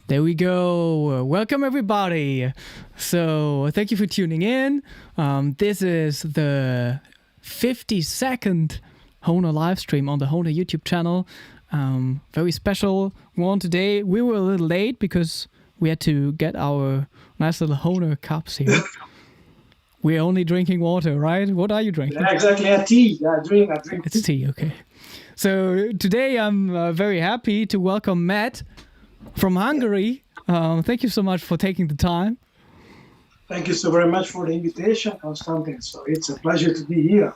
There we go. Welcome, everybody. So, thank you for tuning in. This is the 52nd Hohner live stream on the Hohner YouTube channel. Very special one today. We were a little late because we had to get our nice little Hohner cups here. We're only drinking water, right? What are you drinking? Yeah, exactly. A tea. I drink It's tea, okay. So, today I'm very happy to welcome Matt from Hungary. Thank you so much for taking the time. Thank you so very much for the invitation, Konstantin. So it's a pleasure to be here.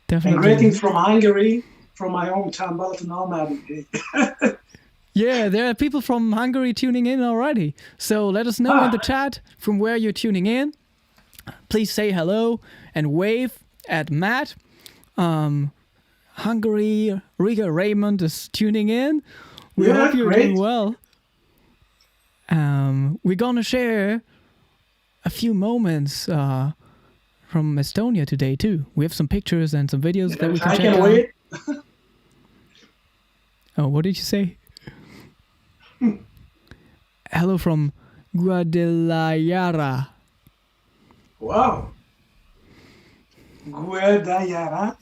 Definitely. And greetings from Hungary, from my hometown, Balaton. Yeah, there are people from Hungary tuning in already. So let us know in the chat from where you're tuning in. Please say hello and wave at Matt. Hungary, Riga Raymond is tuning in. We hope you're doing well. We're gonna share a few moments from Estonia today too. We have some pictures and some videos that we can check out. Wait. Oh, what did you say? Hello from Guadalajara. Wow. Guadalajara.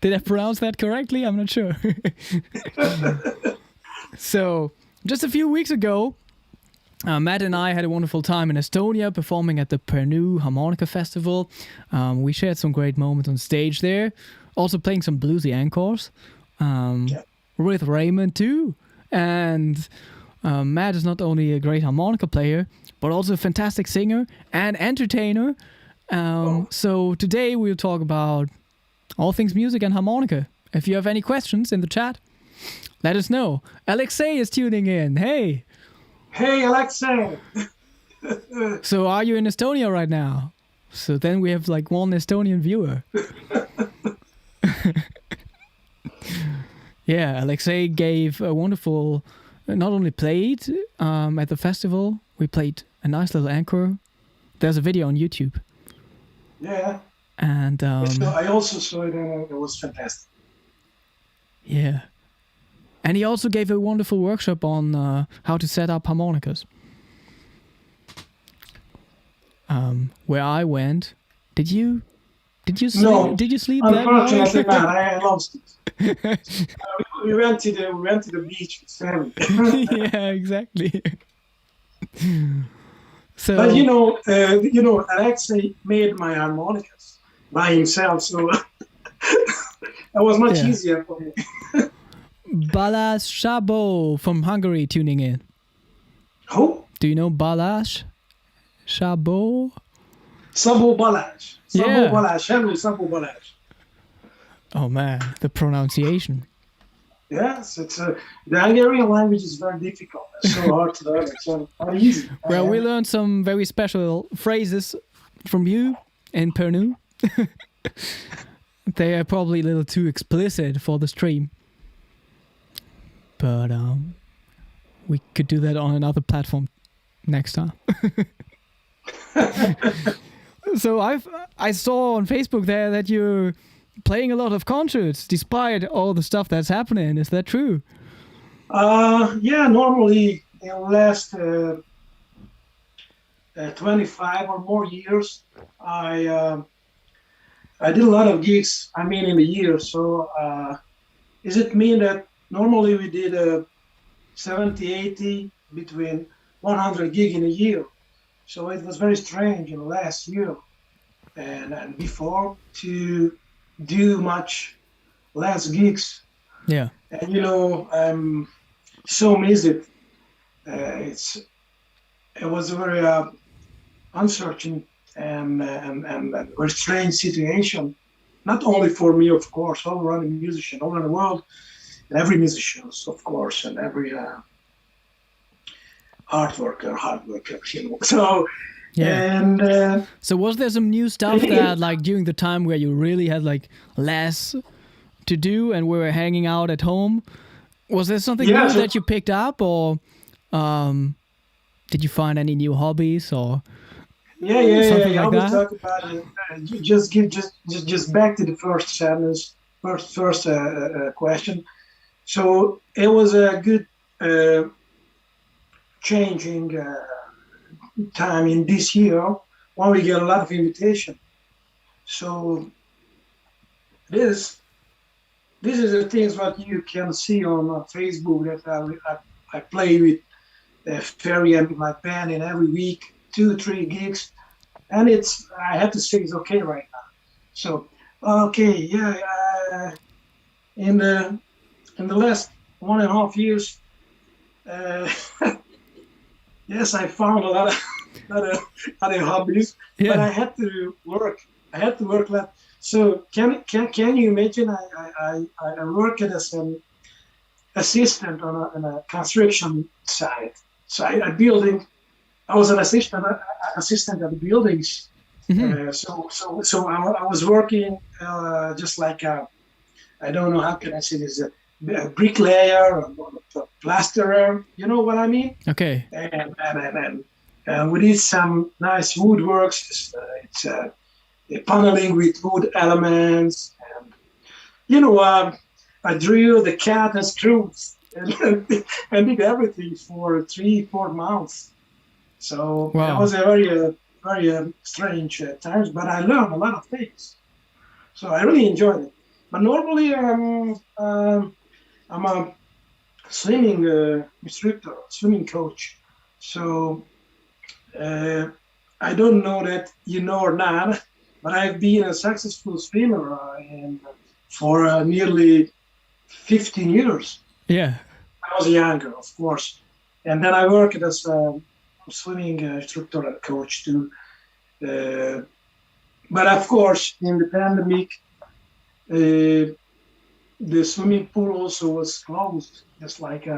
Did I pronounce that correctly? I'm not sure. So, just a few weeks ago, Matt and I had a wonderful time in Estonia performing at the Pärnu Harmonica Festival. We shared some great moments on stage there. Also playing some bluesy encores with Raymond too. And Matt is not only a great harmonica player, but also a fantastic singer and entertainer. So today we'll talk about all things music and harmonica. If you have any questions in the chat, let us know. Alexei is tuning in. Hey! Hey, Alexei! So are you in Estonia right now? So then we have like one Estonian viewer. Yeah, Alexei gave a wonderful, not only played at the festival, we played a nice little encore. There's a video on YouTube. Yeah. And I also saw it and it was fantastic. Yeah. And he also gave a wonderful workshop on how to set up harmonicas. Where I went, did you sleep? No, did you sleep that night? Unfortunately not. I lost it. We went to the beach with family. Yeah, exactly. So, but Alexei made my harmonicas by himself, so that was much easier for me. Balázs Szabó from Hungary tuning in. Who? Do you know Balázs Szabó? Szabó Balázs. Yeah. Szabó Balázs. Hello, Szabó Balázs. Oh man, the pronunciation. Yes, it's the Hungarian language is very difficult. It's so hard to learn. It's not easy. Well, we learned some very special phrases from you in Pärnu. They are probably a little too explicit for the stream. But we could do that on another platform next time. So I saw on Facebook there that you're playing a lot of concerts despite all the stuff that's happening. Is that true? Yeah, normally in the last 25 or more years, I did a lot of gigs. I mean, in a year. So does it mean that normally we did 70, 80, between 100 gig in a year. So it was very strange in the last year and before to do much less gigs. Yeah. And I'm so miss it. It was a very uncertain and very strange situation. Not only for me, of course, all around the musician, all around the world, and every musician, of course, and every hard worker. So yeah. And so was there some new stuff that like during the time where you really had like less to do and we were hanging out at home, was there something new that you picked up, or did you find any new hobbies or something like I will that? talk about it. Just back to the first sentence, first question. So it was a good changing time in this year when we get a lot of invitation. So this is the things what you can see on Facebook that I play with Ferry and my band in every week, 2-3 gigs, and I have to say it's okay right now. So okay, yeah, in the last 1.5 years, yes, I found a lot of other hobbies, but I had to work. I had to work a lot. So can you imagine? I worked as an assistant on a construction site. So I was an assistant at the buildings. Mm-hmm. So I was working just like I don't know how can I say this, a bricklayer, a plasterer. You know what I mean? Okay. And we did some nice woodworks. It's paneling with wood elements, and I drew the cat and screws and did everything for 3-4 months. So It was a very strange times, but I learned a lot of things. So I really enjoyed it. But normally I'm a swimming instructor, swimming coach. So I don't know that you know or not, but I've been a successful swimmer for nearly 15 years. Yeah. I was younger, of course. And then I worked as a swimming instructor and coach too. But of course, in the pandemic, the swimming pool also was closed, just like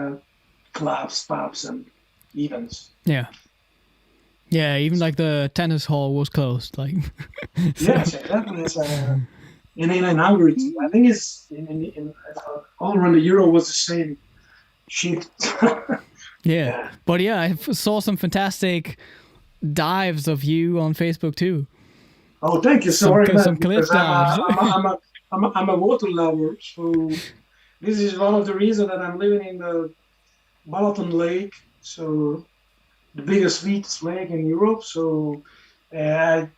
clubs, pubs, and events. Yeah. Yeah, even like the tennis hall was closed. Like. Yes, exactly. In Hungary, I think it's in all around the Euro was the same shit. Yeah, but yeah, I saw some fantastic dives of you on Facebook too. Oh, thank you. Sorry, some cliff dives. I'm a water lover, so this is one of the reasons that I'm living in the Balaton Lake. So the biggest, sweetest lake in Europe. So I'm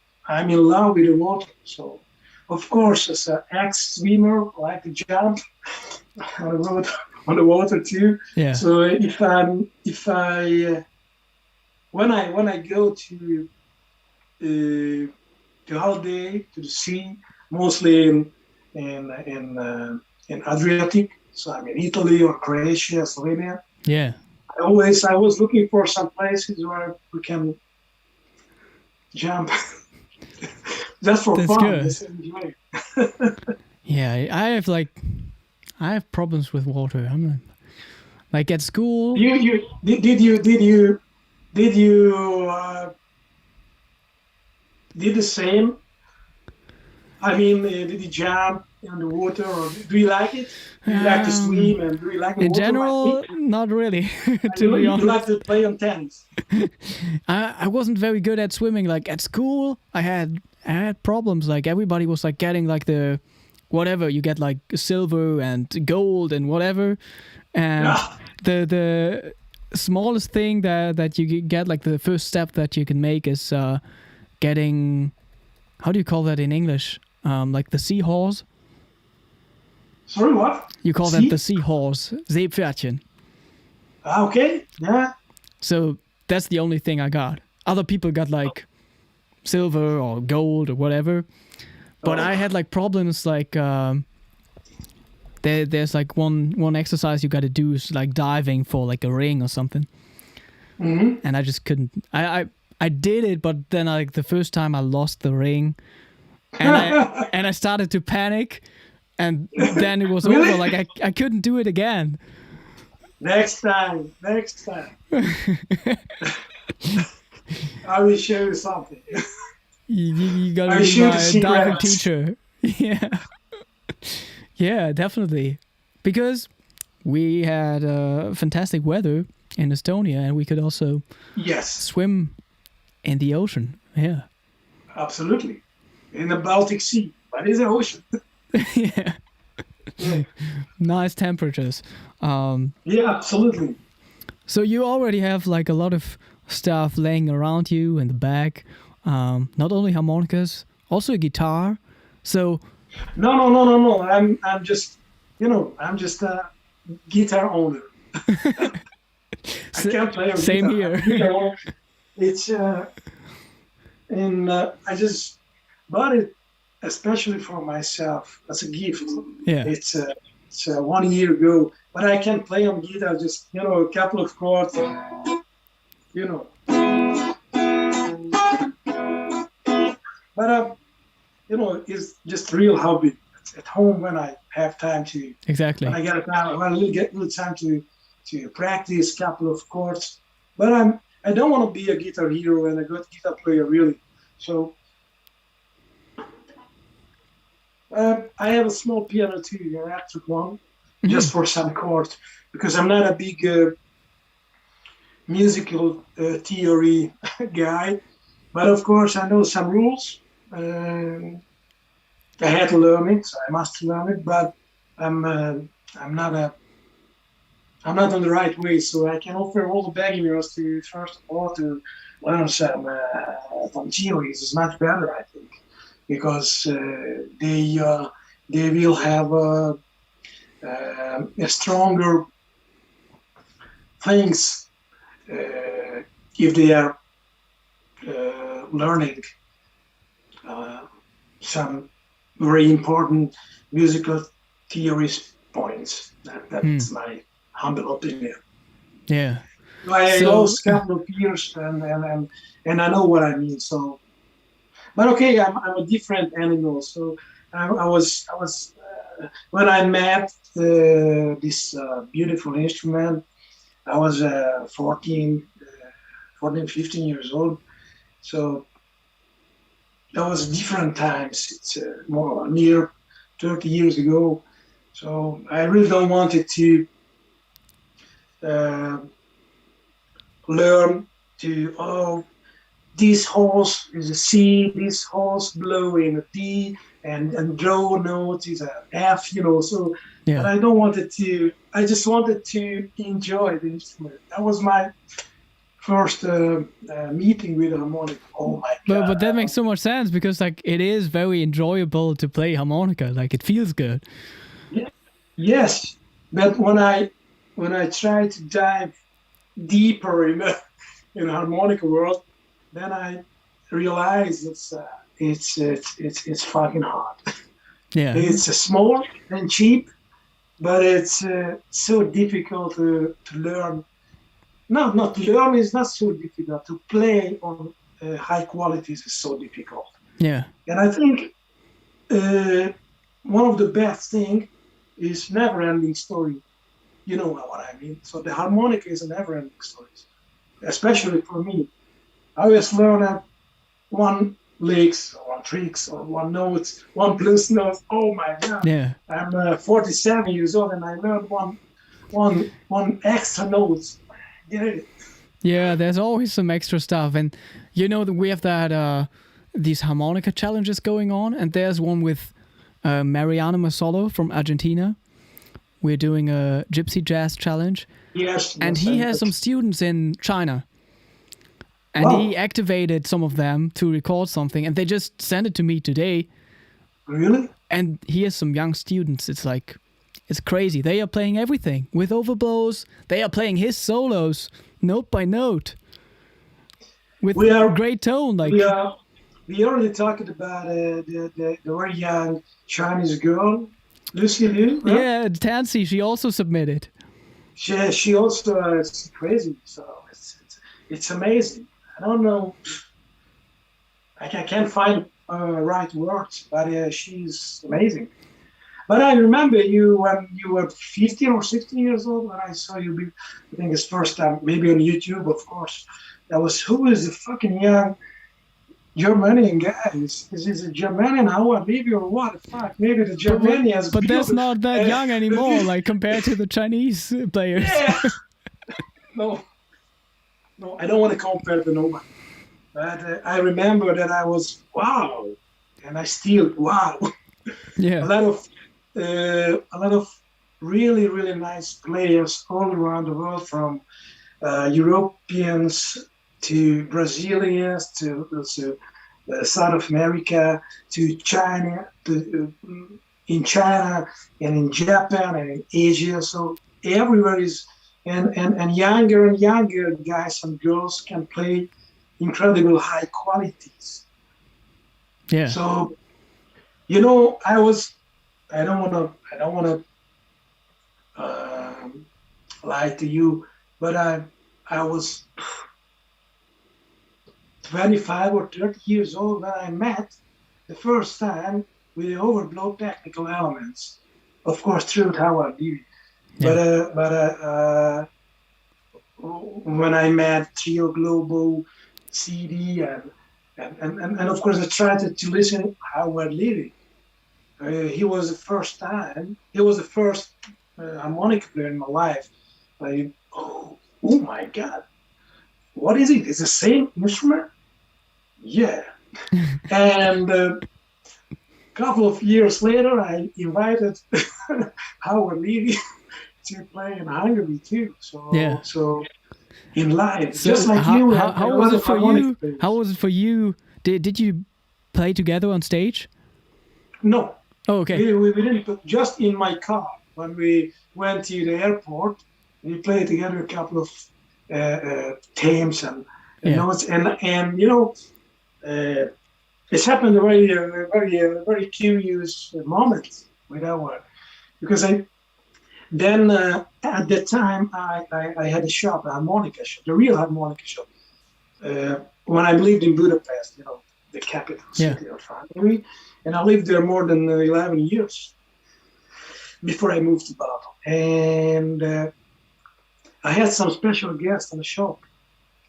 in love with the water. So of course, as an ex-swimmer, I like to jump on the water too. Yeah. So when I go to holiday to the sea, mostly in Adriatic, so I'm in Italy or Croatia, Slovenia. Yeah. I was looking for some places where we can jump just for fun. Good. Just enjoy. Yeah, I have problems with water. I'm like at school. Did you did the same? I mean, did you jump in the water, or do you like it? Do you like to swim, and do you like the in water? general, not really. To be honest, you like to play on tennis. I wasn't very good at swimming. Like at school, I had problems. Like everybody was like getting like the whatever you get, like silver and gold and whatever, and the smallest thing that you get, like the first step that you can make is getting, how do you call that in English? Like the seahorse. Sorry, what? You call that the seahorse, Seepferdchen. Okay, yeah. So that's the only thing I got. Other people got like silver or gold or whatever. But I had like problems like there's like one exercise you got to do is like diving for like a ring or something. Mm-hmm. And I just couldn't. I did it, but then like the first time I lost the ring, and I started to panic, and then it was Really? over. Like I couldn't do it again. Next time. I will show you something. You gotta be my diving teacher. Yeah. Yeah, definitely. Because we had fantastic weather in Estonia, and we could also swim in the ocean. Yeah. Absolutely. In the Baltic Sea. But it's an ocean. Yeah. Nice temperatures. Yeah, absolutely. So you already have like a lot of stuff laying around you in the back. Not only harmonicas, also a guitar. So No. I'm just, I'm just a guitar owner. I can't play a same guitar. here. It's and I just bought it especially for myself as a gift. Yeah. It's 1 year ago, but I can play on guitar just a couple of chords, you know. But it's just real hobby. It's at home when I have time to. Exactly. When I get time, when I get little time to practice a couple of chords. But I don't want to be a guitar hero and a good guitar player really. So I have a small piano too, an electric one, just for some chords, because I'm not a big musical theory guy. But of course, I know some rules. I had to learn it, so I must learn it. But I'm not on the right way, so I can offer all the beginners to first of all to learn some theories. It's much better, I think, because they will have a stronger things if they are learning some very important musical theories points. That's my humble opinion. Yeah. I lost a couple of years and I know what I mean. So, but okay, I'm a different animal. So I was when I met this beautiful instrument, I was 14, 15 years old. So that was different times. It's more near 30 years ago. So I really don't want it to learn to, this horse is a C, this horse blow in a D, and draw notes is a F, so but I don't want it to, I just wanted to enjoy the instrument. That was my first meeting with a harmonica. Oh my God. But that makes so much sense because like it is very enjoyable to play harmonica. Like it feels good. Yes, but when I try to dive deeper in the harmonica world, then I realize it's fucking hard. Yeah, it's small and cheap, but it's so difficult to learn. No, not to learn is not so difficult. To play on high qualities is so difficult. Yeah, and I think one of the best thing is never-ending story. You know what I mean? So the harmonica is a never-ending story, especially for me. I always learn at one licks, or one tricks, or one notes, one plus notes. Oh my God! Yeah, I'm 47 years old, and I learned one extra notes. Get it? Yeah, there's always some extra stuff, and we have that these harmonica challenges going on, and there's one with Mariano Massolo from Argentina. We're doing a Gypsy Jazz challenge. Yes. And he has some students in China. And he activated some of them to record something, and they just sent it to me today. Really? And he has some young students. It's crazy. They are playing everything with overblows. They are playing his solos, note by note, with great tone. Like we already talked about the very young Chinese girl, Lucy Liu. Right? Yeah, Tansy. She also submitted. She also is crazy. So it's amazing. I don't know. I can't find right words, but she's amazing. But I remember you when you were 15 or 16 years old when I saw you. I think it's first time, maybe on YouTube, of course. That was, who is the fucking young Germanian guy? Is this a Germanian? How a baby or what? Fuck, maybe the Germanians. But that's not that young anymore, like compared to the Chinese players. Yeah. No, I don't want to compare to nobody. But I remember that I was wow, and I still wow. Yeah. A lot of really, really nice players all around the world, from Europeans to Brazilians to South of America to China, in China and in Japan and in Asia. So everywhere is, and younger guys and girls can play incredible high qualities. Yeah. So, you know, I don't want to lie to you, but I was 25 or 30 years old when I met the first time with the overblow technical elements. Of course, through Howard Levy. Yeah. When I met Trio Globo CD and of course I tried to listen Howard Levy. He was the first harmonica player in my life. Oh my God, what is it? It's the same instrument? Yeah. And a couple of years later, I invited Howard Levy to play in Hungary too. So in live, So just like how, you. how was it for you? How was it for you? Did you play together on stage? No. Oh, okay. We didn't, just in my car. When we went to the airport, we played together a couple of themes and notes. And you know, it's happened a very curious moment with our, because then at the time I had a shop, a harmonica shop, the real harmonica shop. When I lived in Budapest, you know, the capital city of Hungary, and I lived there more than 11 years before I moved to Basel. And I had some special guests in the shop,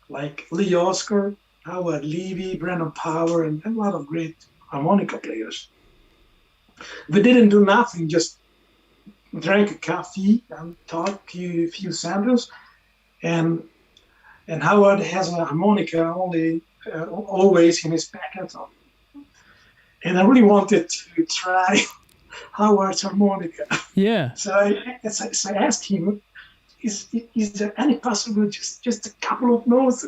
like Lee Oscar, Howard Levy, Brandon Power, and a lot of great harmonica players. We didn't do nothing, just drank a coffee and talked a few sentences. And Howard has a harmonica always in his pocket. And I really wanted to try Howard's harmonica. Yeah. So I asked him, is there any possible just a couple of notes?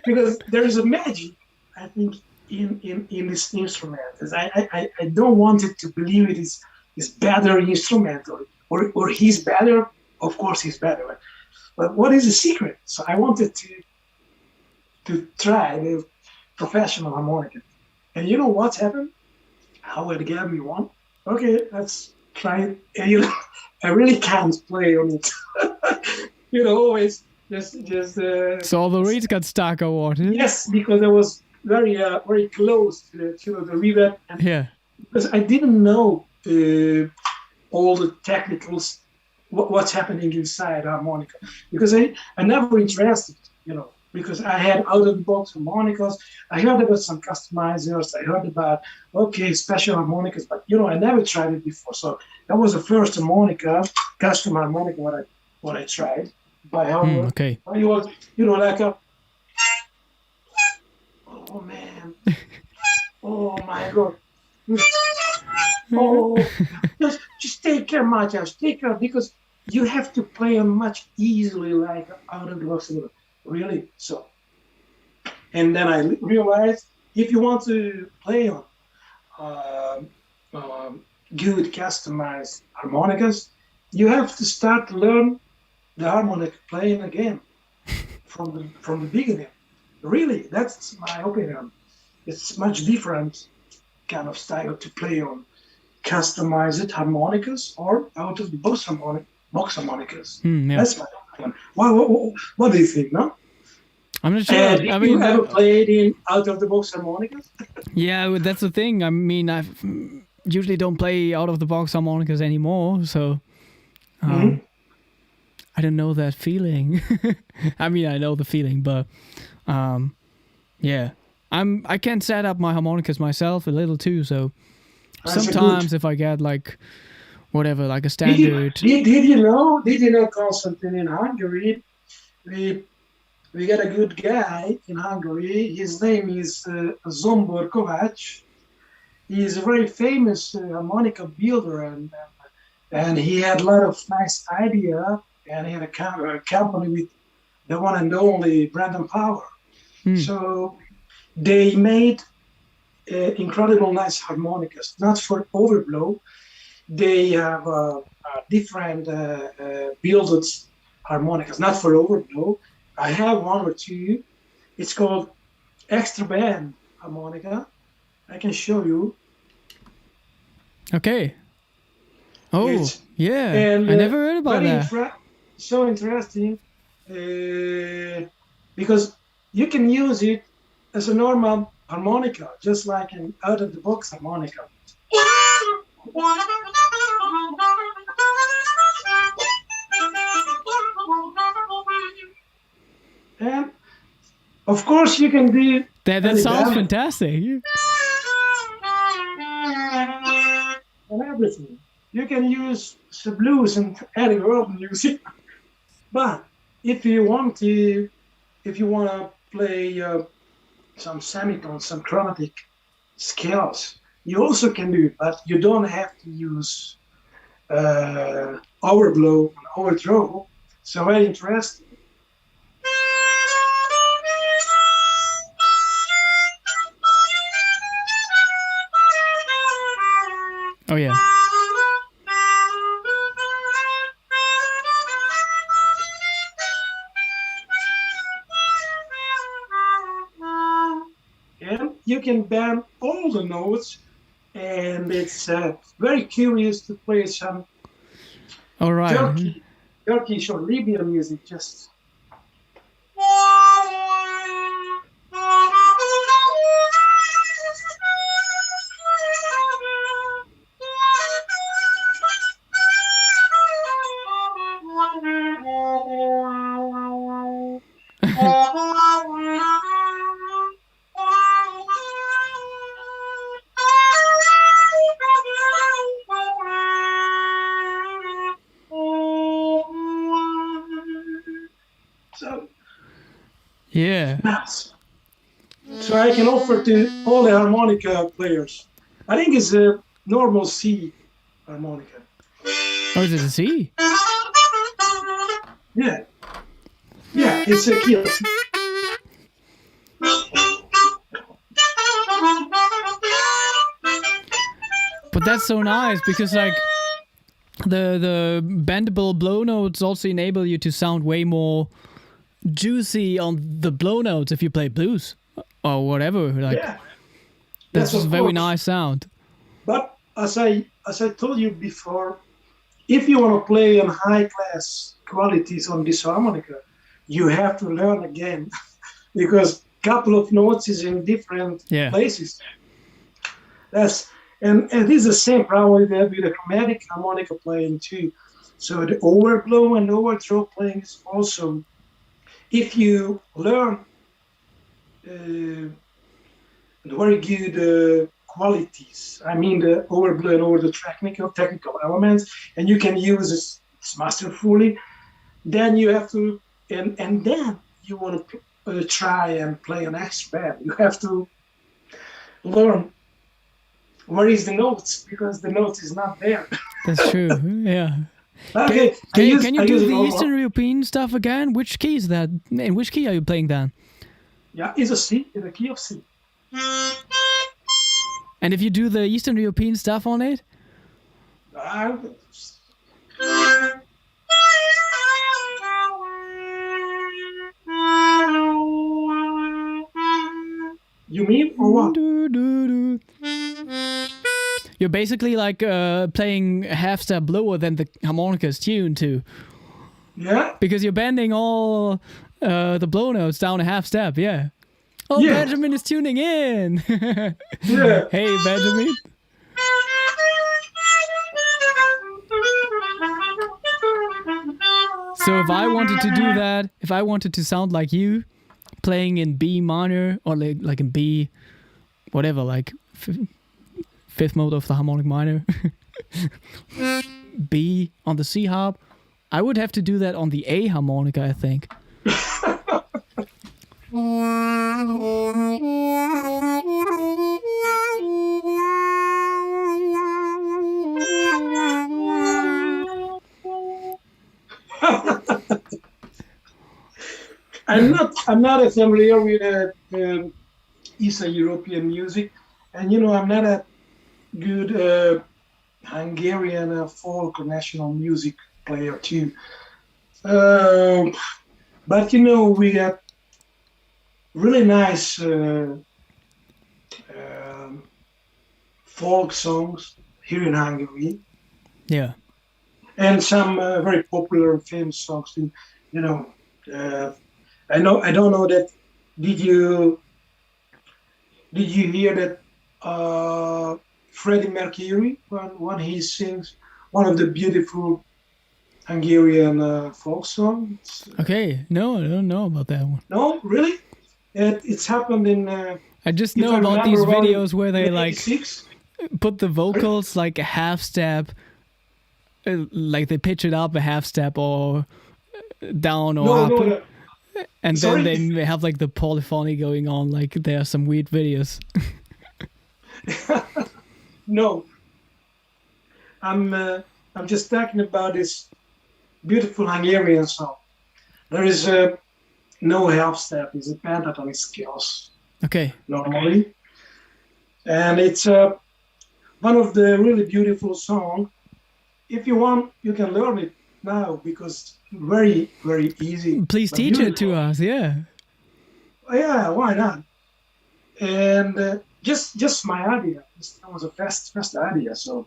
Because there is a magic, I think, in this instrument. I don't want it to believe it is better instrument or he's better. Of course he's better. But what is the secret? So I wanted to try the professional harmonica. And you know what's happened? Howard gave me one. Okay, let's try it. And, you know, I really can't play on it. You know, always just. So all the reeds got stuck or what? Yes, because I was very close to the reverb, and because I didn't know all the technicals, what's happening inside harmonica, because I never interested, you know, because I had out of the box harmonicas. I heard about some customizers. I heard about special harmonicas, but you know, I never tried it before. So that was the first custom harmonica what I tried by Hohner. Okay. It was, you know, like a, oh man, oh my God. Oh, just take care, Matthias. Take care, because you have to play on much easily, like out of the box. Really. So, and then I realized if you want to play on good customized harmonicas, you have to start to learn the harmonic playing again from the beginning. Really, that's my opinion. It's much different kind of style to play on customized harmonicas or out of the box harmonicas. That's my opinion. What do you think, no? I'm not sure. Did you ever played in out of the box harmonicas? Yeah, that's the thing. I mean, I usually don't play out of the box harmonicas anymore, so I don't know that feeling. I mean, I know the feeling, but yeah, I can set up my harmonicas myself a little too. So sometimes if I get like whatever, like a standard. Did you know, Konstantin, in Hungary, we got a good guy in Hungary. His name is Zombor Kovács. He is a very famous harmonica builder, and he had a lot of nice idea. And he had a company with the one and only Brandon Power. Hmm. So they made incredible nice harmonicas, not for overblow. They have different built harmonicas, not for overblow. I have one or two. It's called extra band harmonica. I can show you. Okay. Oh, It's, yeah. and I never heard about very that. so interesting because you can use it as a normal harmonica, just like an out-of-the-box harmonica. And of course, you can do That any sounds band fantastic. and everything. You can use the blues and any world music. But if you want to, if you want to play some semitones, some chromatic scales, you also can do it, but you don't have to use overblow and overthrow. So very interesting. Oh, yeah. And you can bend all the notes, and it's very curious to play some All right. Turkish or Libyan music. Just so Yeah. nice. So I can offer to all the harmonica players. I think it's a normal C harmonica. Oh, is it a C? Yeah, yeah, it's a key. But that's so nice because like the bendable blow notes also enable you to sound way more juicy on the blow notes if you play blues or whatever. Like Yeah, that's yes, a of very course. nice sound. But as I told you before, if you want to play on high class qualities on this harmonica, you have to learn again because couple of notes is in different Yeah. places. And it is the same problem with the chromatic harmonica playing too. So the overblow and overthrow playing is also, if you learn very good qualities, I mean the overblow and over the technical elements, and you can use this masterfully, then you have to, and then you want to try and play an extra band. You have to learn where is the notes because the notes is not there. That's true. Yeah. Okay, Can you do the normal. Eastern European stuff again? Which key is that? In which key are you playing then? Yeah, it's a C, it's a key of C. And if you do the Eastern European stuff on it? Uh, you mean or what? You're basically like playing a half step lower than the harmonica's tuned to. Yeah. Because you're bending all the blow notes down a half step, yeah. Oh, Yeah. Benjamin is tuning in. Yeah. Hey, Benjamin. So if I wanted to do that, if I wanted to sound like you, playing in B minor or like in B, whatever, like fifth mode of the harmonic minor, B on the C harp, I would have to do that on the A harmonica, I think. I'm not familiar with Eastern European music, and I'm not a good Hungarian folk or national music player too. But we got really nice folk songs here in Hungary, Yeah. and some very popular and famous songs too. Uh, I don't know that. Did you hear that Freddie Mercury when he sings one of the beautiful Hungarian folk songs? Okay. No, I don't know about that one. No, really? It's happened in. I just If know I about these remember well, videos where they in like 86. put the vocals like a half step, like they pitch it up a half step or down or No, up, no, no. and Sorry? then they have like the polyphony going on. Like there are some weird videos. No. I'm just talking about this beautiful Hungarian song. There is no half step. It's a pentatonic scales Okay. normally, and it's one of the really beautiful songs. If you want, you can learn it now because very, very easy. Please but teach it to beautiful. us. Yeah. Yeah, why not? And just my idea. That was a first idea. So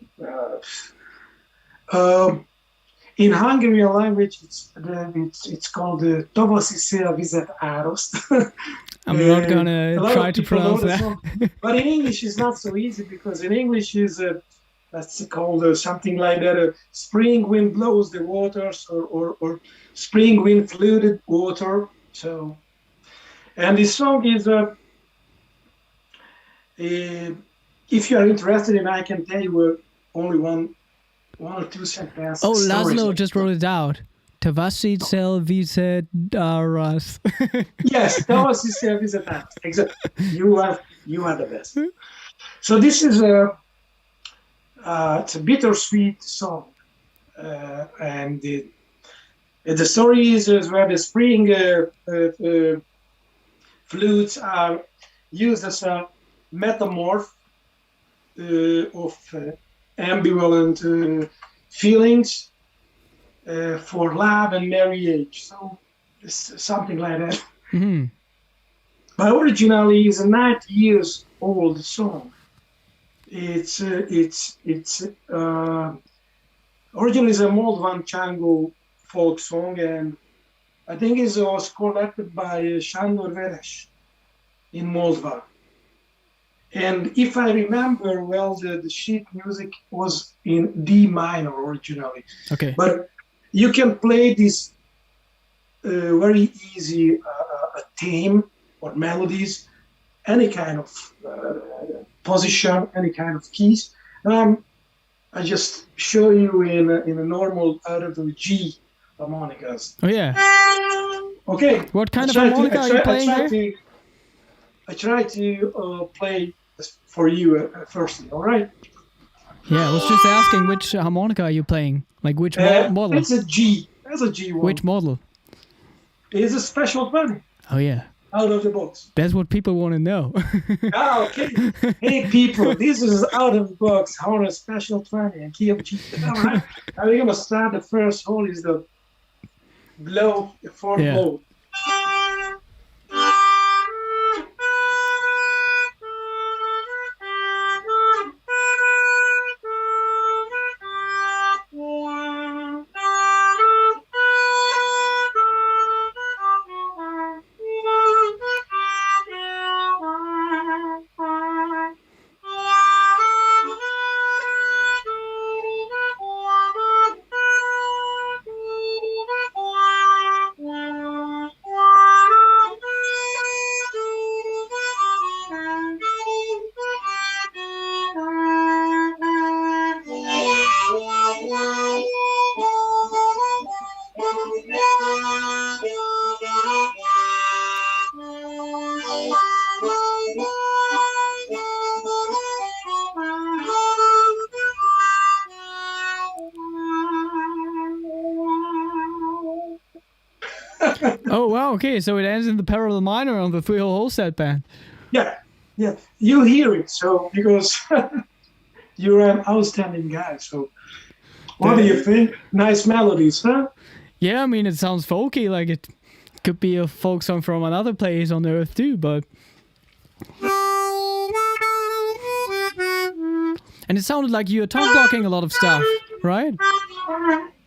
in Hungarian language, it's called the Tavaszi szélvizet áraszt. I'm not A gonna lot try of to people know pronounce the that. song, but in English it's not so easy because in English is that's called something like that. Spring wind blows the waters, or spring wind flooded water. So, and this song is if you are interested in, I can tell you only one or two sentences. Oh, stories. Laszlo just wrote it out. Tavassi Selvice Daras. Yes, that was his service at that. Exactly. You are the best. So this is it's a bittersweet song, and the story is where the spring flutes are used as a metamorph of ambivalent feelings for love and marriage. So it's something like that. Mhm. But originally is a 90 years old song. It's originally is a Moldovan Chango folk song, and I think it was collected by Sándor Veres in Moldova. And if I remember well, the sheet music was in D minor originally. Okay. But you can play this very easy theme or melodies, any kind of position, any kind of keys. I just show you in a normal out of the G harmonicas. Oh yeah. Okay. What kind of harmonica are you playing there? I try to play for you firstly. All right. Yeah, I was just asking which harmonica are you playing? Like which model? It's a G. That's a G1. Which model? It's a special 20 Oh yeah. out of the box. That's what people want to know. Okay. Hey people, this is out of the box Hohner special 20 and key of G. All right. Now we're gonna start. The first hole is the blow, the fourth Yeah. blow. Oh wow, okay, so it ends in the parallel minor on the 3-hole set band. Yeah, yeah. You hear it, so because you're an outstanding guy. So, what do you think? Nice melodies, huh? Yeah, I mean it sounds folky, like it could be a folk song from another place on earth too, but and it sounded like you're tongue blocking a lot of stuff, right?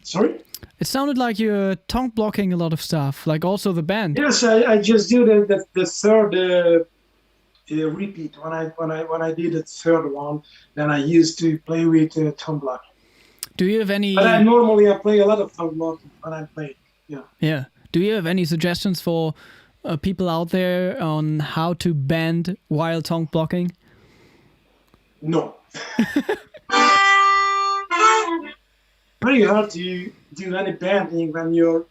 Sorry. It sounded like you're tongue blocking a lot of stuff, like also the band. Yes, I just did the third repeat. When I did the third one, then I used to play with tongue blocking. Do you have any? But normally I play a lot of tongue blocking when I play. Yeah. Yeah. Do you have any suggestions for people out there on how to bend while tongue blocking? No. Very hard to do any bending when your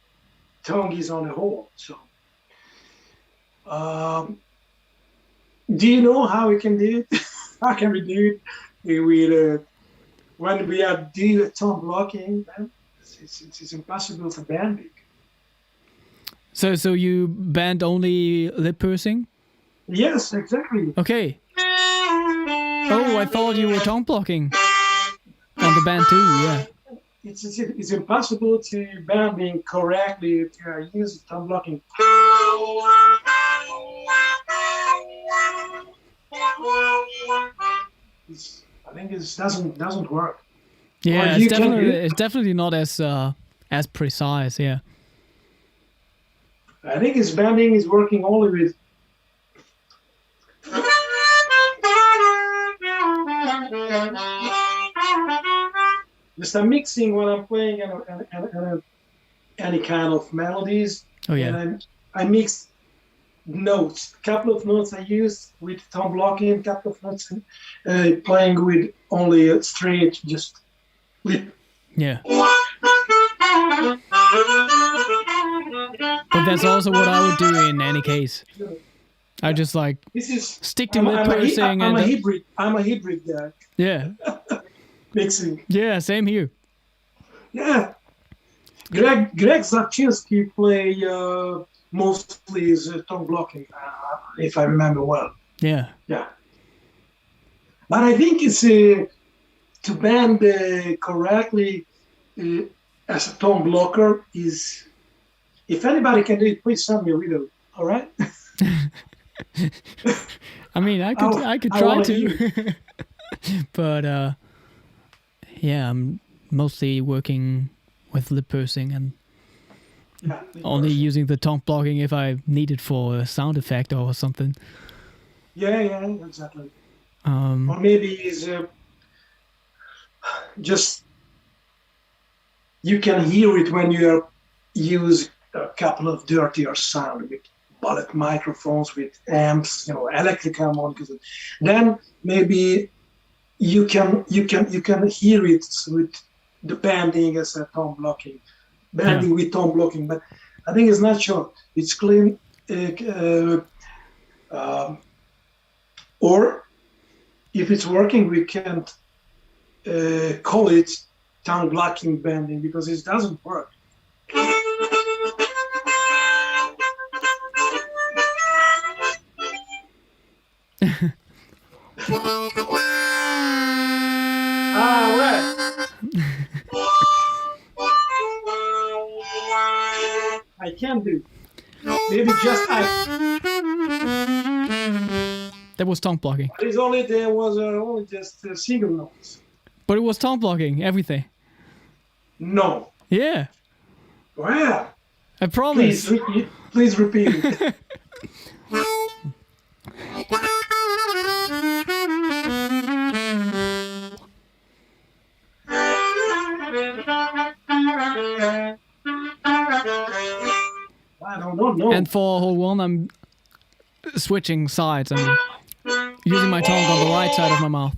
tongue is on the hole. So, do you know how we can do it? How can we do it with when we are doing tongue blocking? Then it's impossible for bending. So you bend only lip pursing? Yes, exactly. Okay. Oh, I thought you were tongue blocking on the band too. Yeah. It's impossible to bending correctly if you use tongue blocking. I think it doesn't work. Yeah, it's definitely not as precise. Yeah. I think his bending is working only with. Just a mixing when I'm playing any kind of melodies. Oh yeah. And I mix notes. A couple of notes I use with tongue blocking. A couple of notes playing with only a straight, just lip. Yeah. But that's also what I would do in any case. I just like stick to lip pursing. I'm a hybrid guy. Yeah. Mixing. Yeah, same here. Yeah. Greg Zarczynski play mostly his tongue blocking, if I remember well. Yeah. Yeah. But I think it's to bend correctly as a tongue blocker is. If anybody can do it, please send me a video. All right. I mean, I could try to, but yeah, I'm mostly working with lip pursing and only using the tongue blocking if I need it for a sound effect or something. Yeah, exactly. Or maybe it's just you can hear it when you use a couple of dirtier sound with bullet microphones, with amps, electric harmonicas. Then maybe you can hear it with the bending as a tongue blocking, with tongue blocking. But I think it's not sure. It's clean, or if it's working, we can't call it tongue blocking bending because it doesn't work. I can do. Maybe just That was tongue blocking. There was only just single notes. But it was tongue blocking, everything. No. Yeah. Well. I promise. Please repeat it. I don't know. And for hole one, I'm switching sides. I'm using my tongue on the right side of my mouth.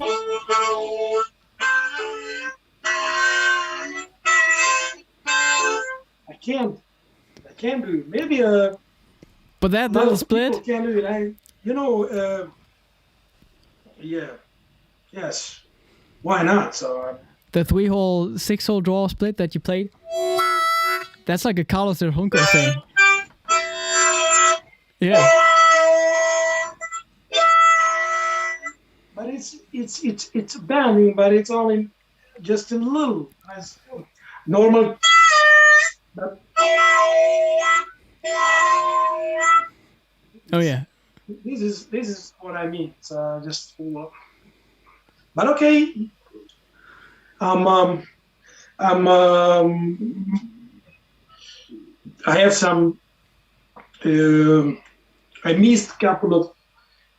I can't do it. Maybe But that little split. Can do it. Yes. Why not? So. The 3-hole, 6-hole draw split that you played. That's like a Carlos del Junco thing. Yeah. But it's bending, but it's only just a little. As normal. But Oh yeah. this is what I mean. It's just. But okay. Um. I have some. I missed a couple of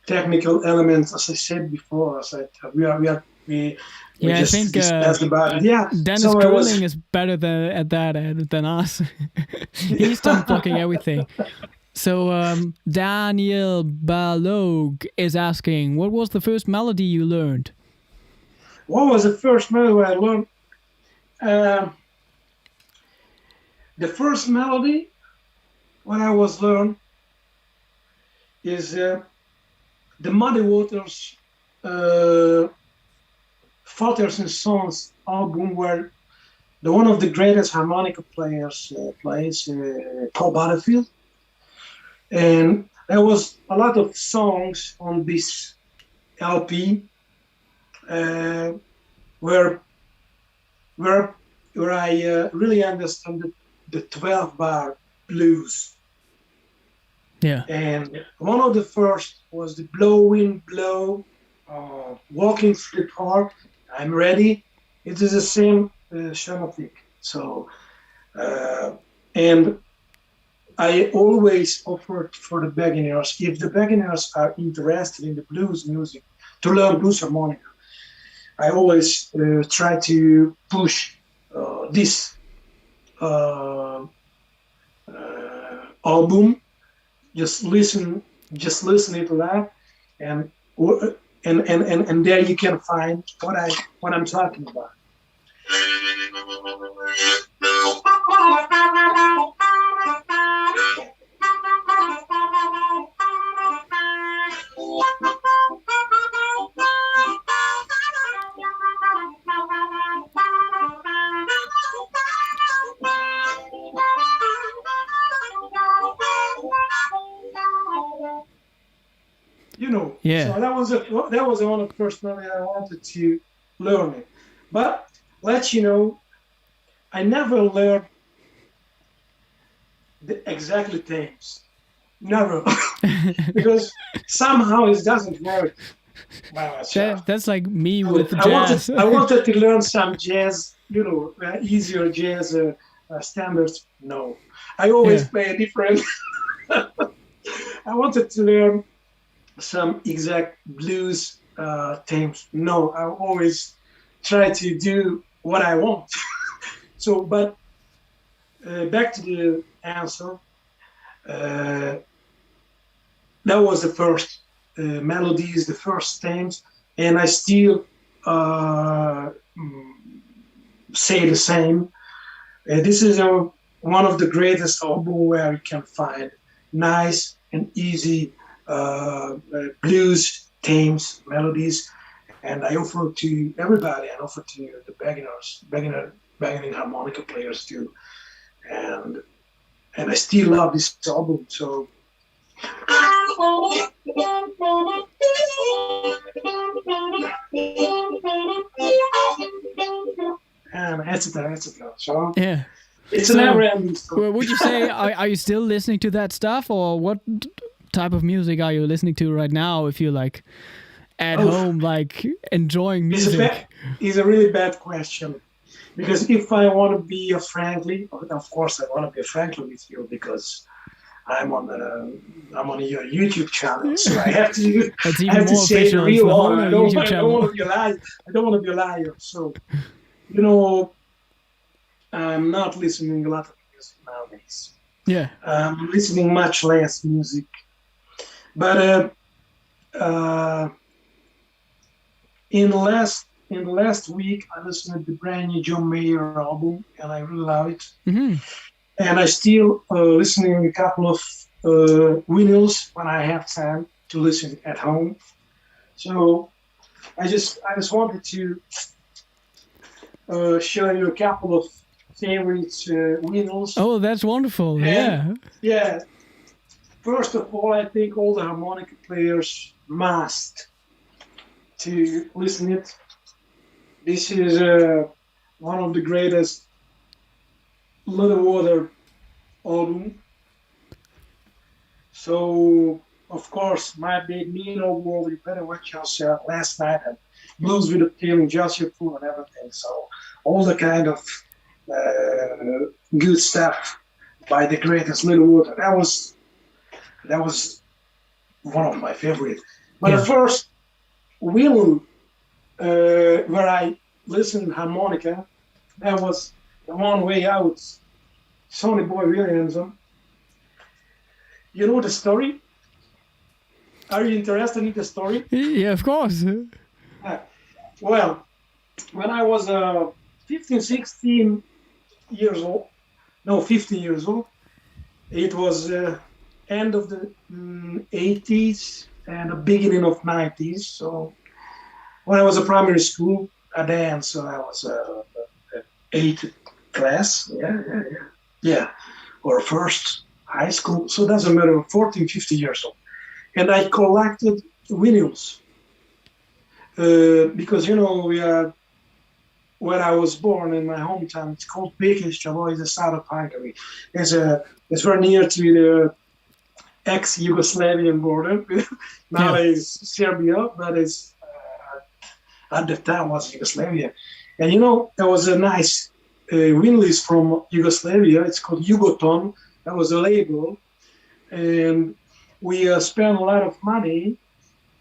technical elements, as I said before. As we Yeah, I just think discussed about it. Yeah. Dennis So Curling is better at that than us. He's done blocking everything. So Daniel Balog is asking, what was the first melody you learned? What was the first melody I learned? The first melody when I was learned is the Muddy Waters Fathers and Sons album, where one of the greatest harmonica players plays, Paul Butterfield. And there was a lot of songs on this LP where I really understand the 12-bar blues. Yeah. And one of the first was the Blow Wind Blow, Walking Through the Park, I'm Ready. It is the same schematic. So, and I always offered for the beginners, if the beginners are interested in the blues music, to learn blues harmonica, I always try to push this album. Just listen it to that, and there you can find what I'm talking about. Yeah. So that was one of the first melody I wanted to learn it. But let you know, I never learned the exactly themes. Never. Because somehow it doesn't work by myself. That's like me with jazz. I wanted to learn some jazz, easier jazz standards. No. I always play a different. I wanted to learn some exact blues themes. No, I always try to do what I want. So, but back to the answer. That was the first melodies, the first themes, and I still say the same. This is one of the greatest albums where you can find nice and easy blues themes, melodies, and I offer to everybody. I offer to the beginning harmonica players too, and I still love this album. So. And etc. So yeah, it's a never-ending story. Well, would you say are you still listening to that stuff, or what type of music are you listening to right now? If you're like at home, like enjoying music, it's a really bad question, because if I want to be frankly, of course I want to be frankly with you, because I'm on your YouTube channel, so I have to. I have to say the real one. I don't want to be a liar. I don't want to be a liar. So, I'm not listening a lot of music nowadays. Yeah, I'm listening much less music. But in the last week, I listened to the brand new John Mayer album, and I really love it. Mm-hmm. And I still listening a couple of vinyls when I have time to listen at home. So I just wanted to show you a couple of favorite vinyls. Oh, that's wonderful! And, yeah. Yeah. First of all, I think all the harmonica players must to listen it. This is one of the greatest Little Water album. So, of course, my big Nino world, you better watch yourself last night and Blues with a Feeling, Just Your Fool and everything. So, all the kind of good stuff by the greatest Little Water. That was one of my favorites. But the first film where I listened harmonica, that was The One Way Out, Sonny Boy Williamson. You know the story? Are you interested in the story? Yeah, of course. Well, when I was 15, 16 years old, no, 15 years old, it was end of the 80s and the beginning of 90s. So when I was a primary school, I danced. So I was 8th class, yeah, or first high school. So it doesn't matter, 14, 15 years old. And I collected vinyls because, you know, where I was born in my hometown, it's called Békés-Csaba, the south of Hungary. It's very near to the ex-Yugoslavian border. Now it's Serbia, but it's at the time was Yugoslavia. And, you know, there was a nice vinyl from Yugoslavia. It's called Yugoton. That was a label. And we spent a lot of money,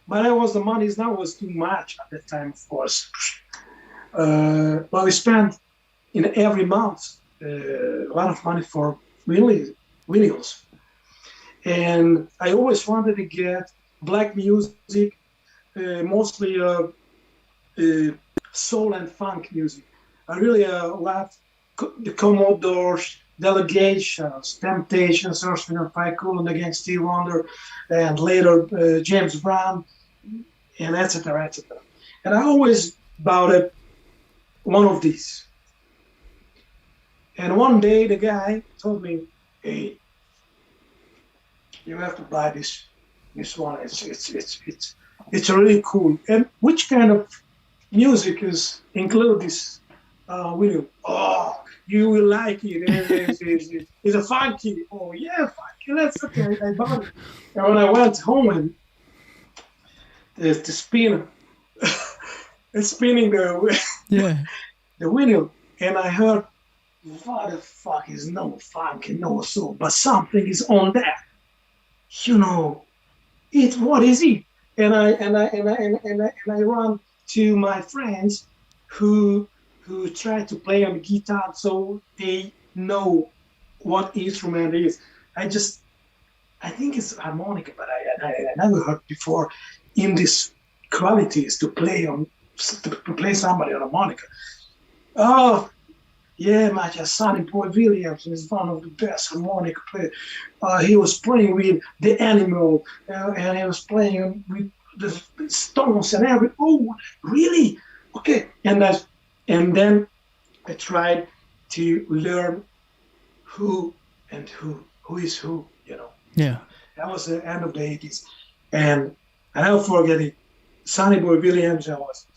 but the money now was too much at that time, of course. But we spent in every month a lot of money for vinyls. And I always wanted to get black music, mostly soul and funk music. I really loved the Commodores, Delegations, Temptations, Earth, Wind & Fire, Cool and the Gang, Stevie Wonder, and later James Brown, and etc., etc. And I always bought one of these. And one day the guy told me, "Hey, you have to buy this one. It's really cool. And which kind of music is include this video? Oh, you will like it. It's a funky. Oh yeah, funky. That's okay. I bought it. And when I went home and the spin, it's spinning the vinyl, and I heard, what the fuck is no funky, no soul, but something is on that. You know, what is it? And I run to my friends who try to play on the guitar, so they know what instrument it is. I think it's harmonica, but I never heard before in this qualities to play somebody on harmonica. Oh, yeah, my Sonny Boy Williams is one of the best harmonica players. He was playing with the Animal, and he was playing with the Stones and everything. Oh, really? Okay. And then I tried to learn who is who, you know. Yeah. That was the end of the 80s. And I never forget it. Sonny Boy Williams, I was.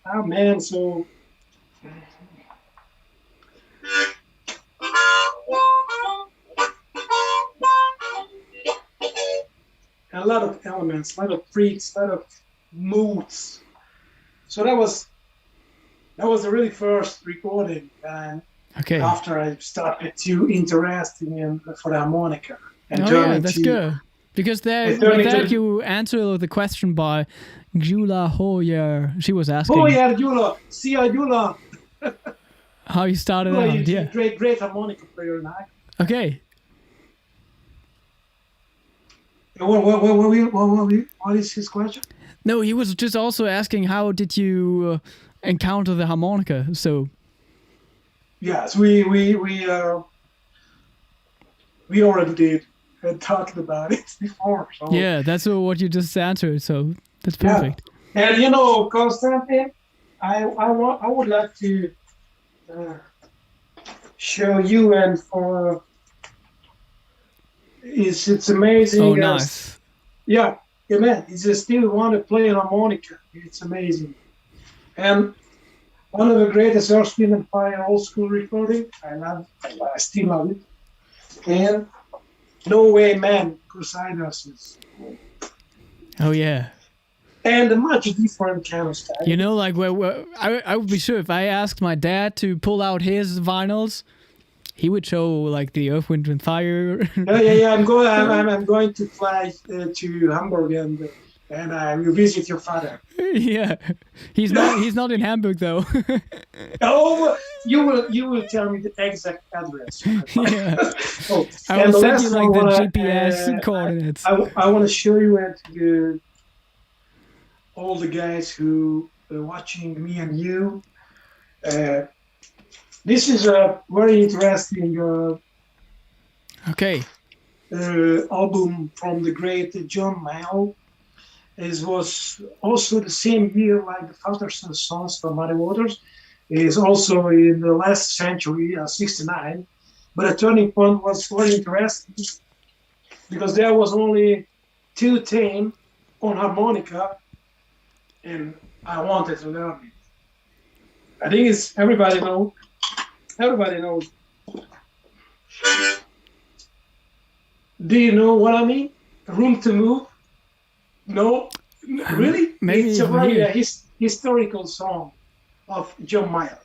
Oh man, so a lot of elements, a lot of freaks, a lot of moods. So that was the really first recording, and after I started to interested in for the harmonica. And that's good. Because with that you answered the question by Gyula Hohner. She was asking. Hohner, Gyula, Gyula. How you started out, yeah. Great harmonica player now. Okay. What is his question? No, he was just also asking how did you encounter the harmonica? So. Yes, we already did. Had talked about it before. So. Yeah, that's what you just answered. So that's perfect. Yeah. And you know, Konstantin, I would like to show you, and for it's amazing. Oh, nice. Yeah, man, it's just still want to play harmonica. It's amazing. And one of the greatest Earth, Wind and Fire old school recording. I still love it. And No Way Man, Crusaders. Oh yeah. And a much different kind of style. You know, like I would be sure if I asked my dad to pull out his vinyls, he would show like the Earth, Wind and Fire. Yeah. I'm going to fly to Hamburg and I will visit your father. Yeah, he's not in Hamburg though. Oh, you will tell me the exact address. Yeah. Oh, I will send you like the GPS coordinates. I want to show you and all the guys who are watching me and you. This is a very interesting Okay. album from the great John Mayall. It was also the same year like the Fathers and Sons from Muddy Waters. It is also in the last century, 69. But a turning point was very interesting because there was only 2 teams on harmonica, and I wanted to learn it. I think it's everybody knows. Do you know what I mean? Room to Move? No, really? Maybe it's a very historical song of John Mayer.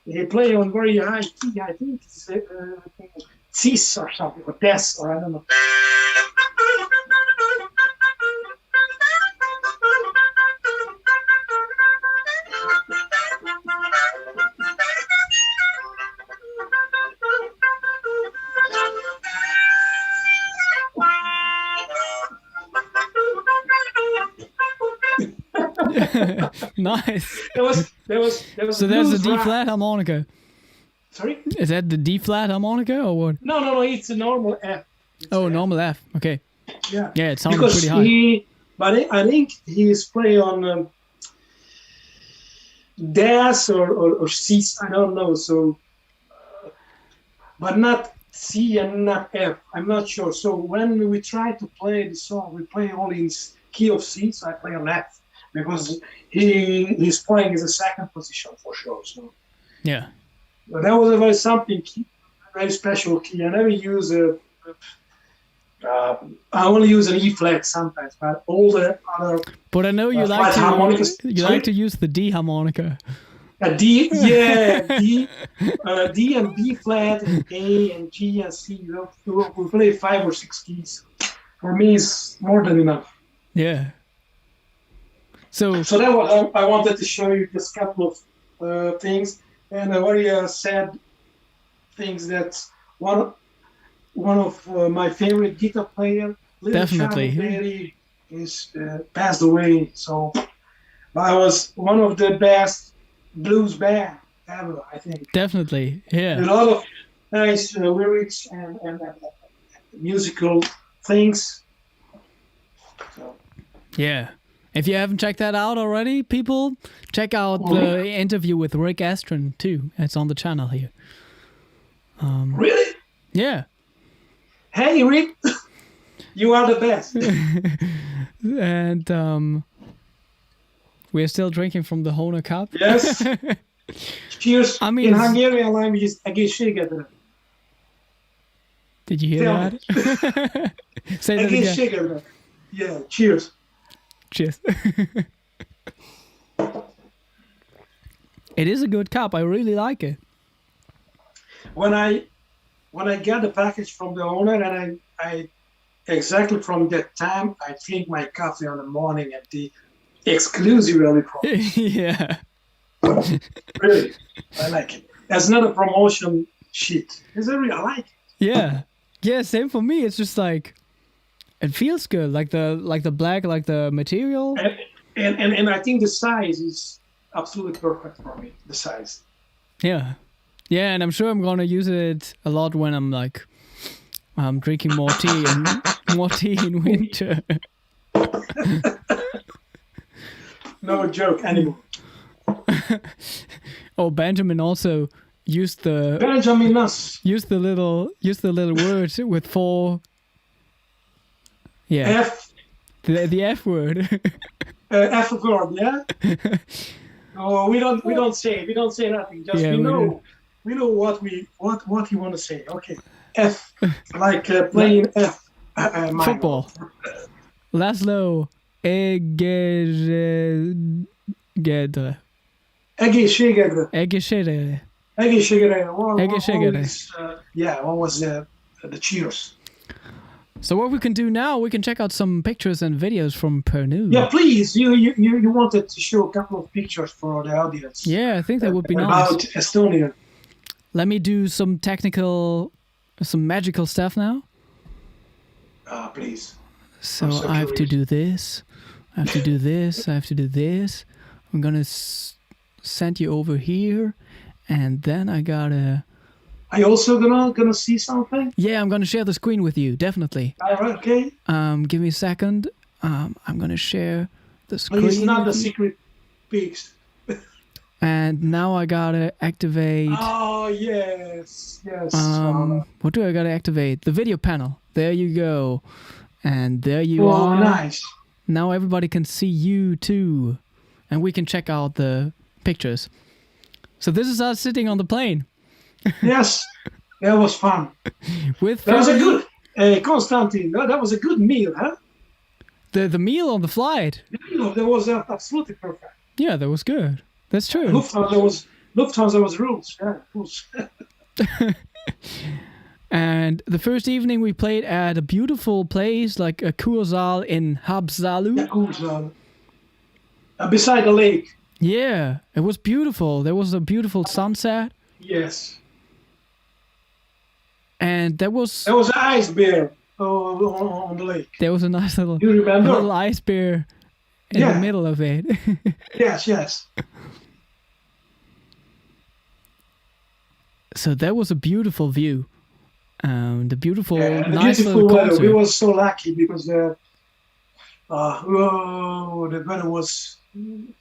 He played on very high key. I think it's CEST or something, or DES, or I don't know. Nice. There was So that's the D flat harmonica. Sorry? Is that the D flat harmonica or what? No. It's a normal F. Normal F. Okay. Yeah. Yeah, it sounds because pretty high. But I think he's playing on DES or CEST. I don't know. So, but not C and not F. I'm not sure. So when we try to play the song, we play only in key of C. So I play on F because he's playing as a second position for sure. So yeah. But that was a very special key. I never use I only use an E flat sometimes, but all the other. But I know you like to use the D harmonica. A D, yeah, D and B flat and A and G and C. We play 5 or 6 keys. For me, it's more than enough. Yeah. So that was I wanted to show you just a couple of things and a very sad things that one of my favorite guitar player, definitely, Barry, is passed away. So I was one of the best blues band ever, I think. Definitely, yeah. A lot of nice lyrics and musical things. So. Yeah. If you haven't checked that out already, people, check out the interview with Rick Astron too. It's on the channel here. Really? Yeah. Hey, Rick, you are the best. And we're still drinking from the Hohner cup. Yes. Cheers. I mean, in Hungarian language, is egészségedre. Did you hear that? Say that again. Egészségedre. Yeah. Cheers. Cheers. It is a good cup. I really like it. When I got the package from the owner, and I exactly from that time, I drink my coffee in the morning and tea exclusively from it. Yeah. Really, I like it. That's not a promotion shit. I like it. Yeah. Yeah, same for me. It's just like it feels good, like the black, like the material. And I think the size is absolutely perfect for me. The size. Yeah. Yeah, and I'm sure I'm gonna use it a lot when I'm like drinking more tea in winter. No joke anymore. Oh, Benjamin also used the Benjaminus. used the little word with 4. Yeah. F. The F word. F verb, yeah. No, we don't say nothing. Just Yeah, we we know what you want to say. Okay, F like playing F. Minor. Football. Laszlo Egészségedre. Egészségedre. Egészségedre. Egészségedre. Egészségedre. What was the cheers? So what we can do now, we can check out some pictures and videos from Pärnu. Yeah, please. You wanted to show a couple of pictures for the audience. Yeah, I think that would be nice. About Estonia. Let me do some magical stuff now. Please. So I'm so I have to curious. do this. I have to do this. I have to do this. I'm gonna send you over here, and then I gotta. Are you also gonna see something? Yeah, I'm gonna share the screen with you, definitely. All right. Okay. Give me a second. I'm gonna share the screen. Please, not the with you. secret pics. And now I gotta activate. Oh yes. What do I gotta activate? The video panel. There you go. And there you Oh, are. nice. Now everybody can see you too. And we can check out the pictures. So this is us sitting on the plane. Yes, that was fun. With That was a good, Konstantin. That was a good meal, huh? the meal on the flight. That was absolutely perfect. Yeah, that was good. That's true. Lufthansa was rules. Yeah, rules. And the first evening we played at a beautiful place like a Kursaal in Haapsalu. Yeah, cool. Beside the lake. Yeah, it was beautiful. There was a beautiful sunset. Yes. And there was There was an ice bear on the lake. a nice little, You remember? little ice bear in the middle of it. Yes. So that was a beautiful view. The beautiful, And the nice beautiful little weather. concert. We were so lucky because the weather was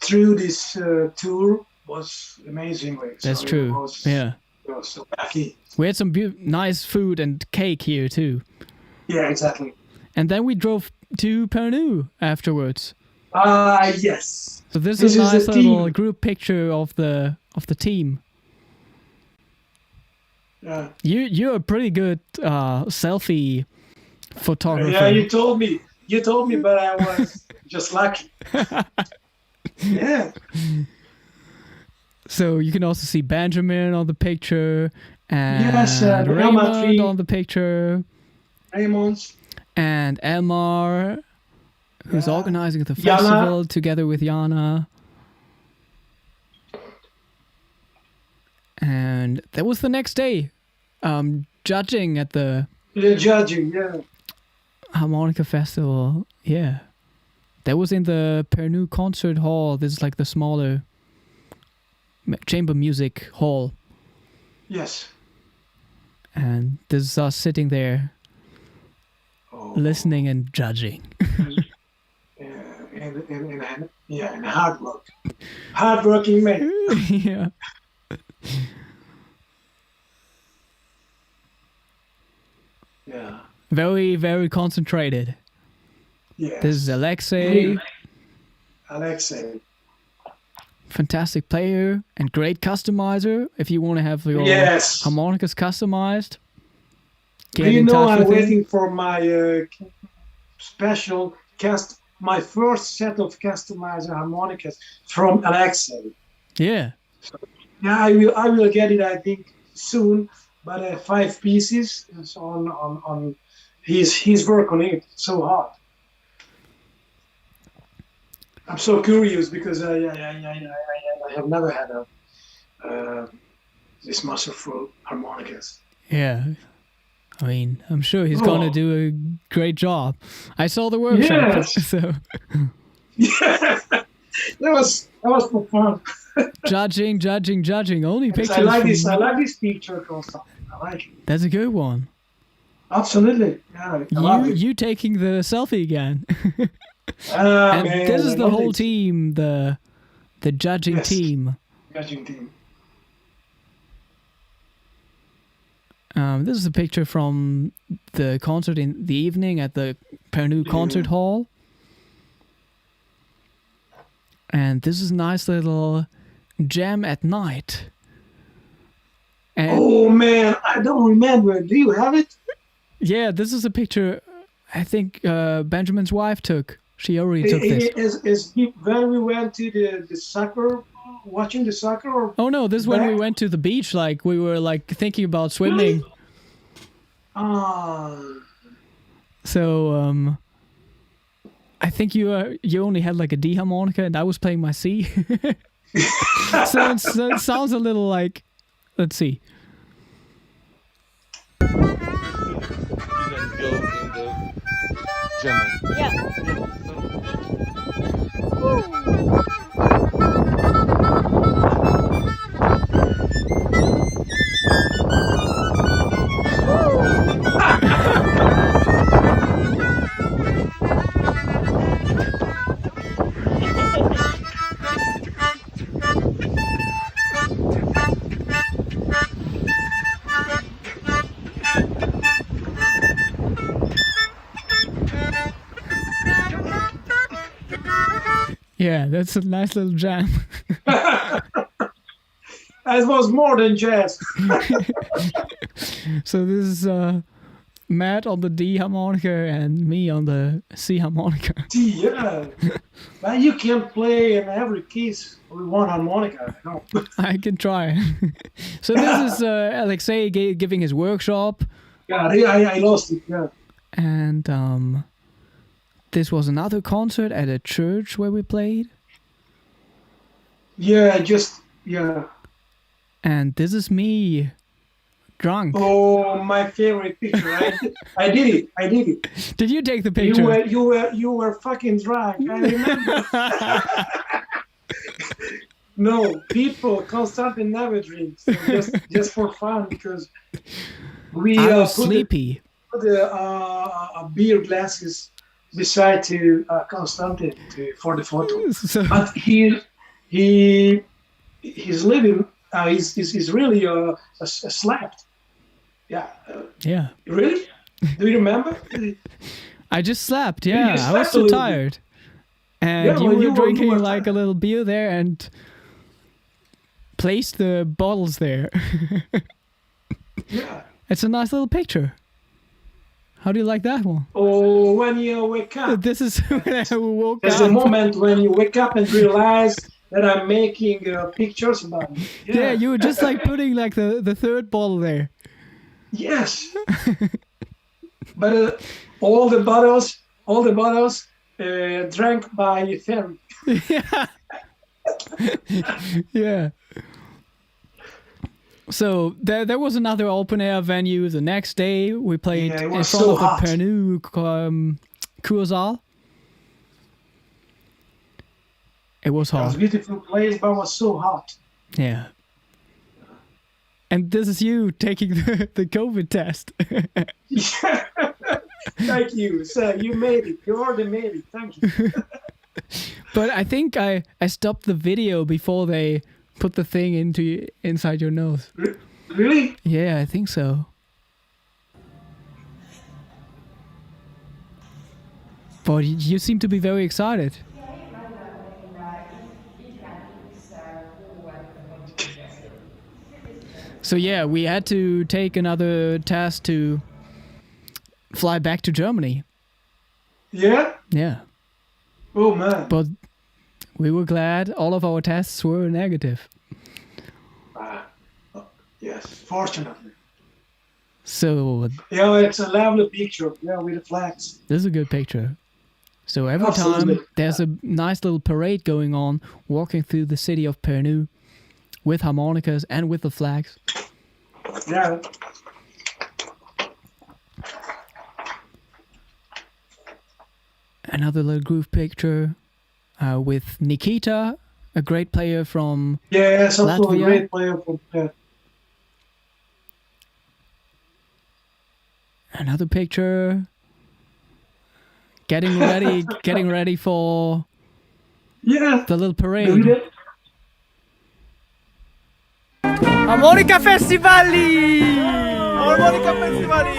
through this tour was amazing. That's true. Yeah. We were so lucky. We had some nice food and cake here too. Yeah, exactly. And then we drove to Pärnu afterwards. Yes. So this This is a is nice the little team. group picture of the team. Yeah. You're a pretty good selfie photographer. Yeah, you told me, but I was just lucky. Yeah. So you can also see Benjamin on the picture and Yes, Raymond Elmar on the picture Raymond. and Elmar, who's Yeah. organizing the Jana. festival together with Jana. And that was the next day, judging at the The judging, yeah. Harmonica Festival. Yeah. That was in the Pärnu Concert Hall. This is like the smaller chamber music hall. Yes. And this is us sitting there Oh. listening and judging. And hard work. Hard-working man. Yeah. Yeah. Very, very concentrated. Yes. This is Alexei, Alexei. fantastic player and great customizer. If you want to have your Yes. harmonicas customized, Do get you in know touch I'm with him. waiting for my special my first set of customizer harmonicas from Alexei. Yeah. Yeah, I will get it, I think, soon. But 5 pieces is on his work on it so hard. I'm so curious because I have never had this masterful harmonicas. Yeah. I mean, I'm sure he's Oh. going to do a great job. I saw the workshop. Yes. So Yeah, that was for fun. judging. Only pictures. I like from- this. I like this picture, Konstantin. I like it. That's a good one. Absolutely. Yeah, I love it. You taking the selfie again. Man, And this is I the love whole it. team, the judging Yes. team. Judging team. This is a picture from the concert in the evening at the Pernu Concert Hall. And this is a nice little jam at night. And oh man, I don't remember. Do you have it? yeah, this is a picture I think Benjamin's wife took. She already took this. Is he when we went to the soccer, watching the soccer? Or Oh no, this is when we went to the beach. Like we were like thinking about swimming. So I think you only had like a D harmonica and I was playing my C. So it sounds a little like, let's see. You can go in the German. Yeah. Yeah, that's a nice little jam. It was more than jazz. So this is Matt on the D harmonica and me on the C harmonica. Yeah. But you can play in every keys with one harmonica. No. I can try. So this is Alexei giving his workshop. Yeah, I lost it. Yeah. And this was another concert at a church where we played. Yeah, yeah. And this is me, drunk. Oh, my favorite picture. I did it. Did you take the picture? You were fucking drunk. I remember. No, people, Konstantin never drinks. So just for fun, because we I was put sleepy. Put a beer glasses beside to Konstantin for the photo. So, But he's living. He's really slept. Yeah. yeah. Really? Do you remember? I just slept, yeah. You I was slept a so little tired. And Yeah, you well, were you were- drinking you were like a little beer there and placed the bottles there. Yeah. It's a nice little picture. How do you like that one? Oh, when you wake up. This is when I woke There's up. a moment when you wake up and realize that I'm making pictures about it. Yeah, you were just like putting like the third bottle there. Yes. But all the bottles drank by them. Yeah. Yeah. So there was another open air venue the next day. We played Yeah, it in was front so of hot. the Pernu Kursal. It was It was hot. a beautiful place, but it was so hot. Yeah. And this is you taking the COVID test. Yeah. Thank you, sir. You made it. You already made it. Thank you. But I think I stopped the video before they put the thing inside your nose. Really? Yeah, I think so. But you seem to be very excited. So yeah, we had to take another test to fly back to Germany. Yeah? Yeah. Oh, man. But we were glad all of our tests were negative. Yes, fortunately. So Yeah, it's a lovely picture. Yeah, with the flags. this is a good picture. So every Absolutely. time there's a nice little parade going on, walking through the city of Pernu with harmonicas and with the flags. Yeah. Another little groove picture with Nikita, a great player from Yes, also Latvia. a great player for that. another picture. Getting ready for Yeah. the little Do parade. that. Harmonica Festivali! Harmonica Festivali!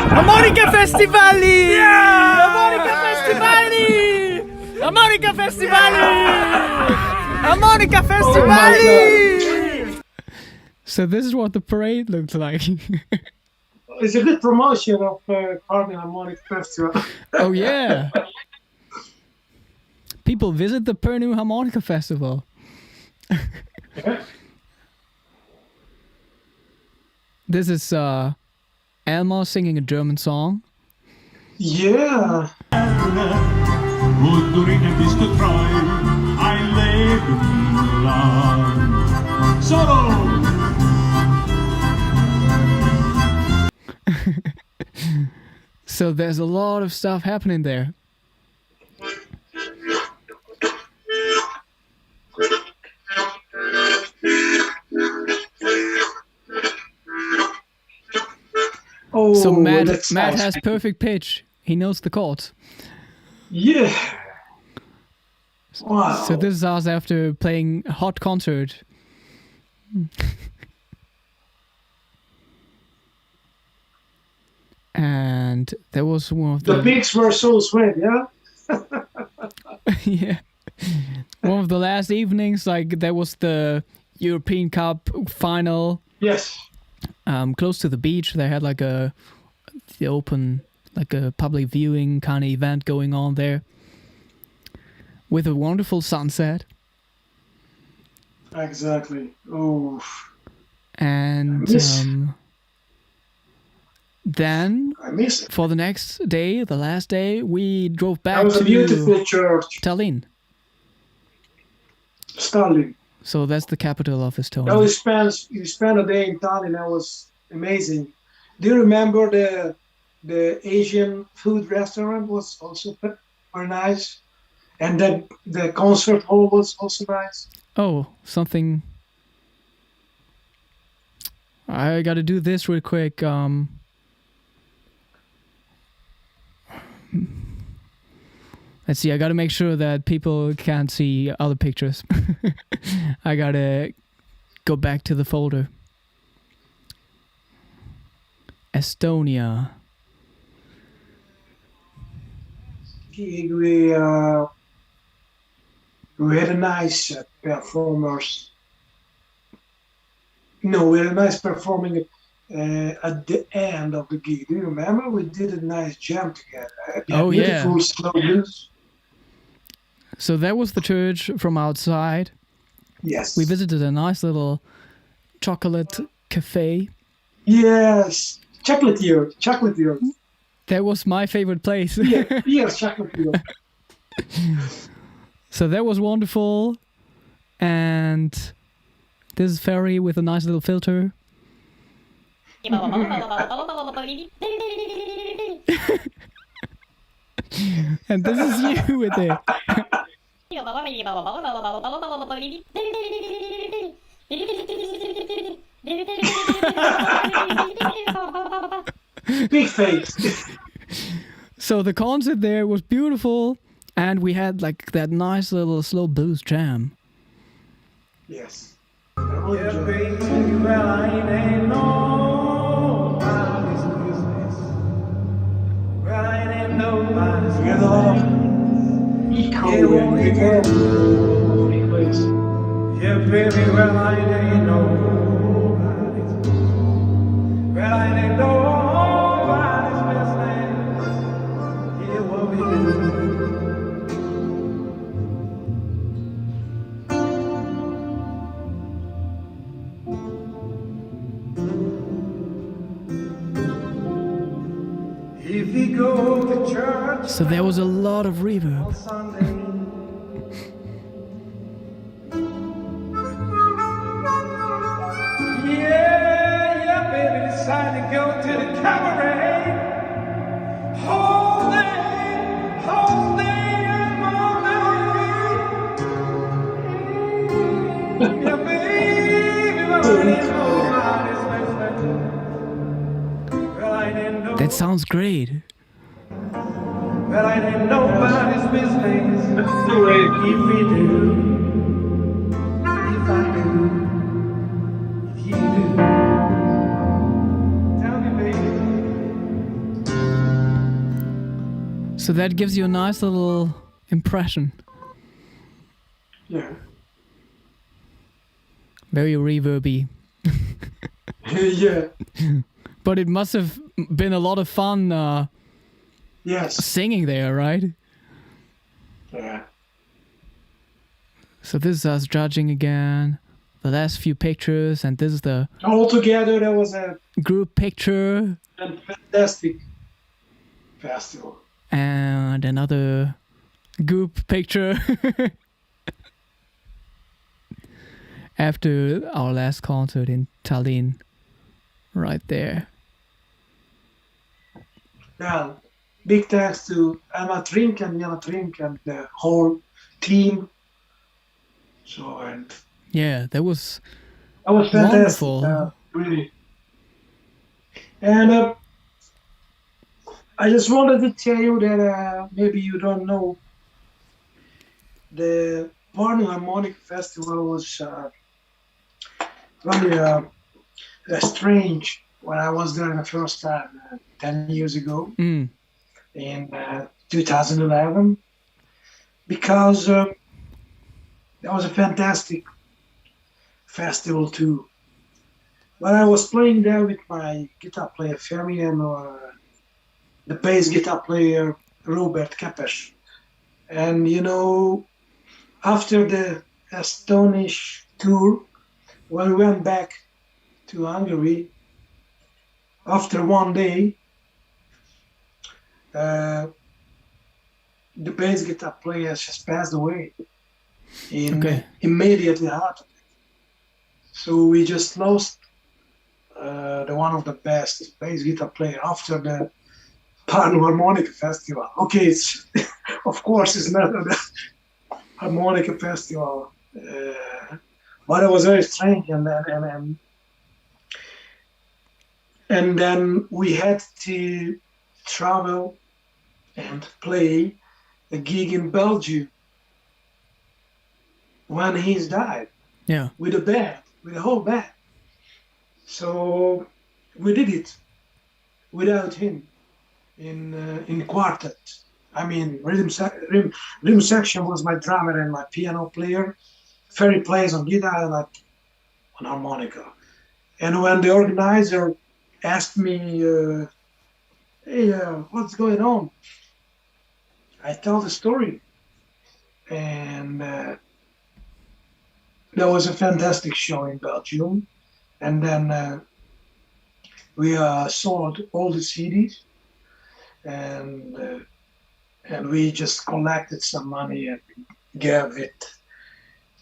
Harmonica Festivali! Yeah! Harmonica Festivali! Harmonica Festivali! Harmonica Festivali! So this is what the parade looks like. It's a good promotion of Carmen Harmonic Festival. Oh yeah. People visit the Pernod Harmonica Festival. This is Elmar singing a German song. Yeah. Und du bist du treu, ein Leben lang. Solo! So there's a lot of stuff happening there. Oh, So Matt that's nice. has perfect pitch. He knows the chords. Yeah. Wow. So this is us after playing a hot concert. And there was one of The pigs were so sweet, yeah? yeah. One of the last evenings, like there was the European Cup final. Yes. Close to the beach. They had like the open, like a public viewing kind of event going on there. With a wonderful sunset. Exactly. Oh. And Yes. then I miss it. for the next day, the last day, we drove That back was a to beautiful church. Tallinn. Stalin. So that's the capital of Estonia. Now we spent a day in Tallinn. That was amazing. Do you remember the Asian food restaurant was also very nice, and the concert hall was also nice. Oh, something. I gotta do this real quick. Let's see, I gotta make sure that people can't see other pictures. I gotta go back to the folder. Estonia. We had a nice performers. No, we had a nice performing at the end of the gig. Do you remember? We did a nice jam together. Oh, yeah. Beautiful slow blues. So that was the church from outside. Yes. We visited a nice little chocolate cafe. Yes. Chocolatier. That was my favorite place. Yeah, yes, chocolatier. So that was wonderful. And this is Ferry with a nice little filter. And this is you with it. Big face. So the concert there was beautiful. And we had like that nice little slow blues jam. Yes. Yeah, baby, well, I ain't nobody's business. Well, I ain't nobody's We had a lot of eco and big place. Yeah, baby, well, I ain't nobody's business. Well, I ain't nobody's business. Yeah, what we do. If we go to church So there was a lot of reverb. on Sunday, yeah, baby, decide to go to the cabaret. Whole day and all night. Yeah, baby, well, I ain't nobody's business. Well, I ain't no. That sounds great. Well, I ain't nobody's business. Great. If we do, if I do, if you do, tell So that gives you a nice little impression. Yeah. Very reverby. Yeah. But it must have been a lot of fun Yes. singing there, right? Yeah. So this is us judging again. The last few pictures, and this is the Altogether, there was a group picture, fantastic festival. and another group picture. After our last concert in Tallinn, right there. Well, big thanks to Emma Trink and Jana Trink and the whole team. So, and Yeah, that was fantastic, wonderful. really. And I just wanted to tell you that maybe you don't know, the Pärnu Harmonica Festival was really strange when I was there the first time 10 years ago Mm. in 2011, because that was a fantastic festival too. When I was playing there with my guitar player Fermi and the bass guitar player Robert Kepes, and after the Estonish tour, when we went back to Hungary, after one day, the bass guitar player just passed away in immediately heart attack. So we just lost the one of the best bass guitar player after the Pärnu Harmonica Festival. Okay, it's of course it's not a harmonica festival, but it was very strange, and then we had to travel and play a gig in Belgium when he's died. Yeah. With a band, with a whole band. So we did it without him in quartet. I mean, rhythm section was my drummer and my piano player. Ferry plays on guitar and on harmonica. And when the organizer asked me, "Hey, what's going on?" I tell the story, and there was a fantastic show in Belgium, and then we sold all the CDs, and we just collected some money and gave it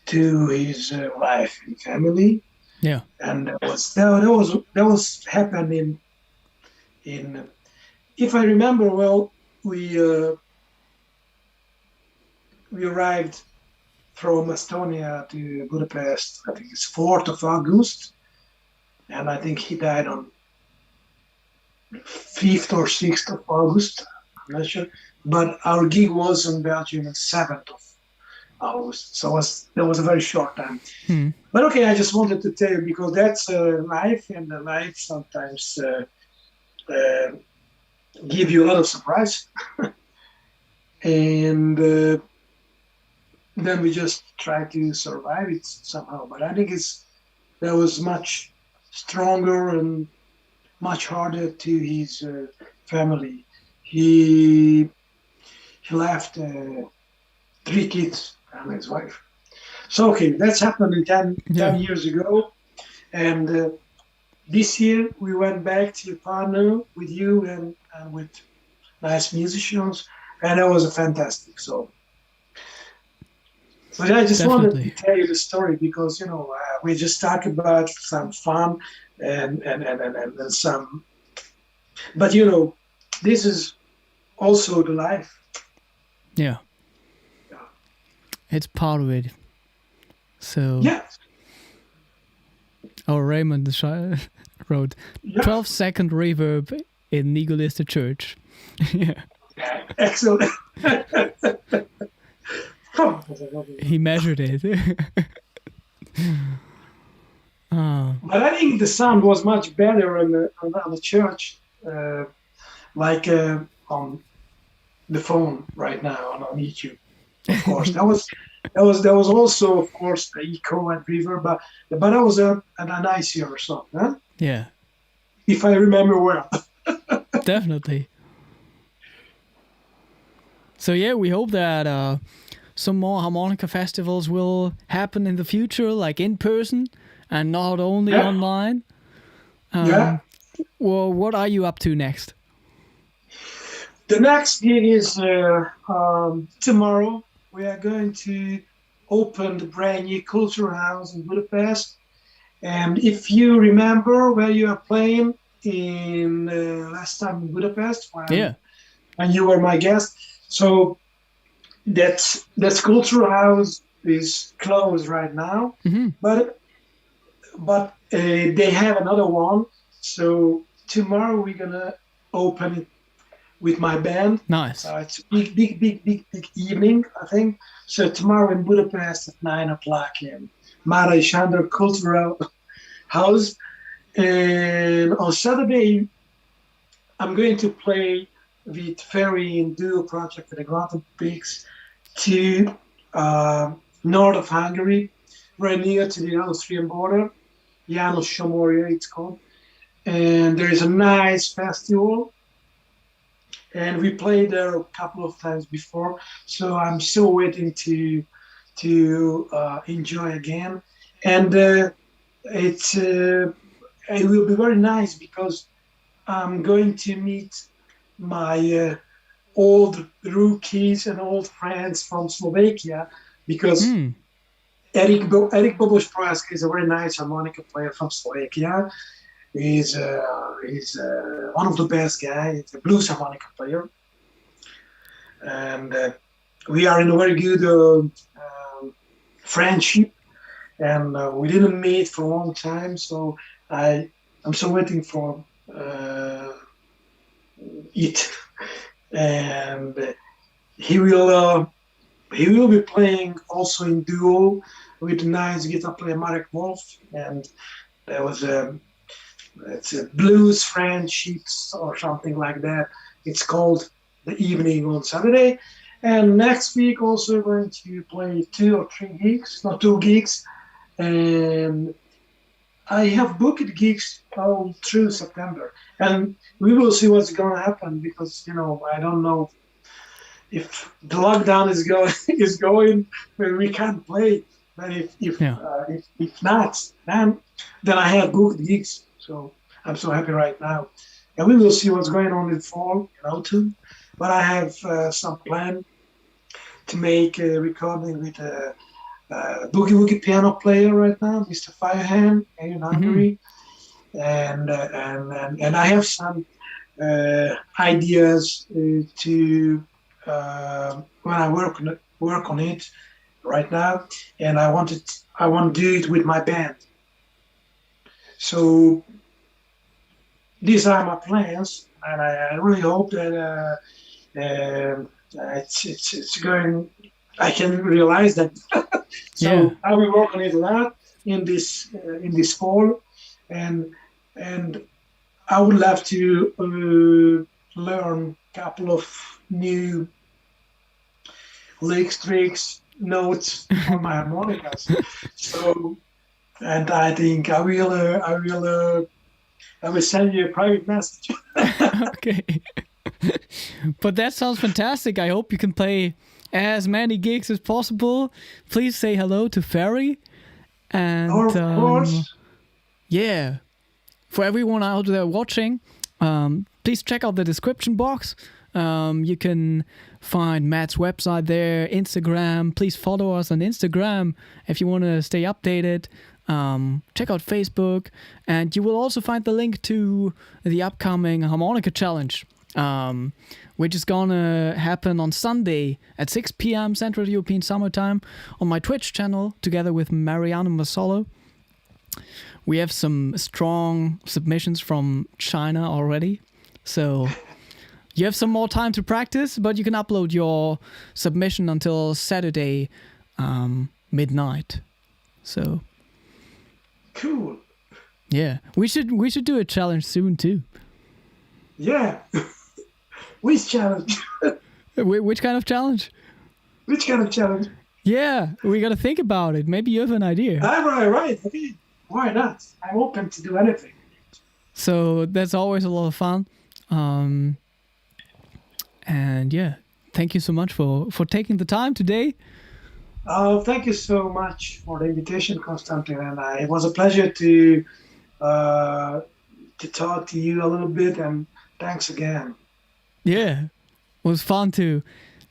to his wife and family. Yeah. And that was happening in if I remember well, we arrived from Estonia to Budapest. I think it's 4th of August, and I think he died on 5th or 6th of August. I'm not sure, but our gig was in Belgium on 7th of August, so that was a very short time. But okay, I just wanted to tell you because that's life, and the life sometimes give you a lot of surprise, and then we just try to survive it somehow. But I think that was much stronger and much harder to his family. He left 3 kids and his wife. So okay, that's happened 10 years ago, and this year we went back to Pärnu with you and with nice musicians, and it was fantastic. So I just wanted to tell you the story because we just talked about some fun and some, but this is also the life. Yeah. It's part of it. So yeah. Our Raymond wrote 12-second reverb in Nigolista Church. Yeah. Excellent. He measured it. But I think the sound was much better on the church, on the phone right now on YouTube. Of course, that was also, of course, the echo and reverb, but that was a nicer song, huh? Yeah, If I remember well. definitely. So yeah, we hope that some more harmonica festivals will happen in the future, like in person and not only Yeah. online. Yeah. Well, what are you up to next? The next gig is tomorrow. We are going to open the brand new Cultural House in Budapest. And if you remember where you are playing in last time in Budapest, Yeah. when you were my guest, so that Cultural House is closed right now, but they have another one. So tomorrow we're gonna open it with my band. Nice. It's a big evening, I think. So tomorrow in Budapest at 9:00 in Mara Sándor Cultural House. And on Saturday, I'm going to play with Ferry in duo project with the Grand Peaks to north of Hungary, very near to the Austrian border. János Somoria, it's called. And there is a nice festival. And we played there a couple of times before, so I'm still waiting to enjoy again. And it will be very nice because I'm going to meet my old rookies and old friends from Slovakia, because Eric Pribojszki is a very nice harmonica player from Slovakia. He's one of the best guys. He's a blues harmonica player, and we are in a very good friendship. And we didn't meet for a long time, so I'm still waiting for it. And he will be playing also in duo with a nice guitar player Marek Wolf, and there was it's a blues friendships or something like that. It's called the evening on Saturday. And next week also going to play 2 or 3 gigs, not 2 gigs. And I have booked gigs all through September. And we will see what's going to happen, because, I don't know if the lockdown is going where we can't play. But if not, then I have booked gigs. So I'm so happy right now. And we will see what's going on in fall and autumn. But I have some plan to make a recording with a boogie woogie piano player right now, Mr. Firehand in Hungary. And I have some ideas to when I work on it right now, and I want to do it with my band. So these are my plans, and I really hope that it's going. I can realize that. So I will work on it a lot in this fall, and I would love to learn a couple of new licks, tricks, notes on my harmonicas. So, and I think I will send you a private message. Okay. But that sounds fantastic. I hope you can play as many gigs as possible. Please say hello to Ferry. And of course. Yeah. For everyone out there watching, please check out the description box. You can find Matt's website there, Instagram. Please follow us on Instagram if you want to stay updated. Check out Facebook, and you will also find the link to the upcoming Harmonica Challenge, which is gonna happen on Sunday at 6 p.m. Central European Summer Time on my Twitch channel, together with Mariano and Massolo. We have some strong submissions from China already, so you have some more time to practice, but you can upload your submission until Saturday midnight. So cool. Yeah, we should do a challenge soon too. Yeah. Which challenge? Which kind of challenge? Which kind of challenge? Yeah, we got to think about it. Maybe you have an idea. Right. Okay. Why not? I'm open to do anything. So that's always a lot of fun. And yeah, thank you so much for taking the time today. Thank you so much for the invitation, Konstantin, and it was a pleasure to talk to you a little bit. And thanks again. Yeah, it was fun to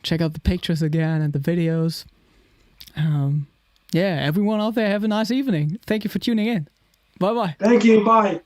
check out the pictures again and the videos. Yeah, everyone out there, have a nice evening. Thank you for tuning in. Bye bye. Thank you. Bye.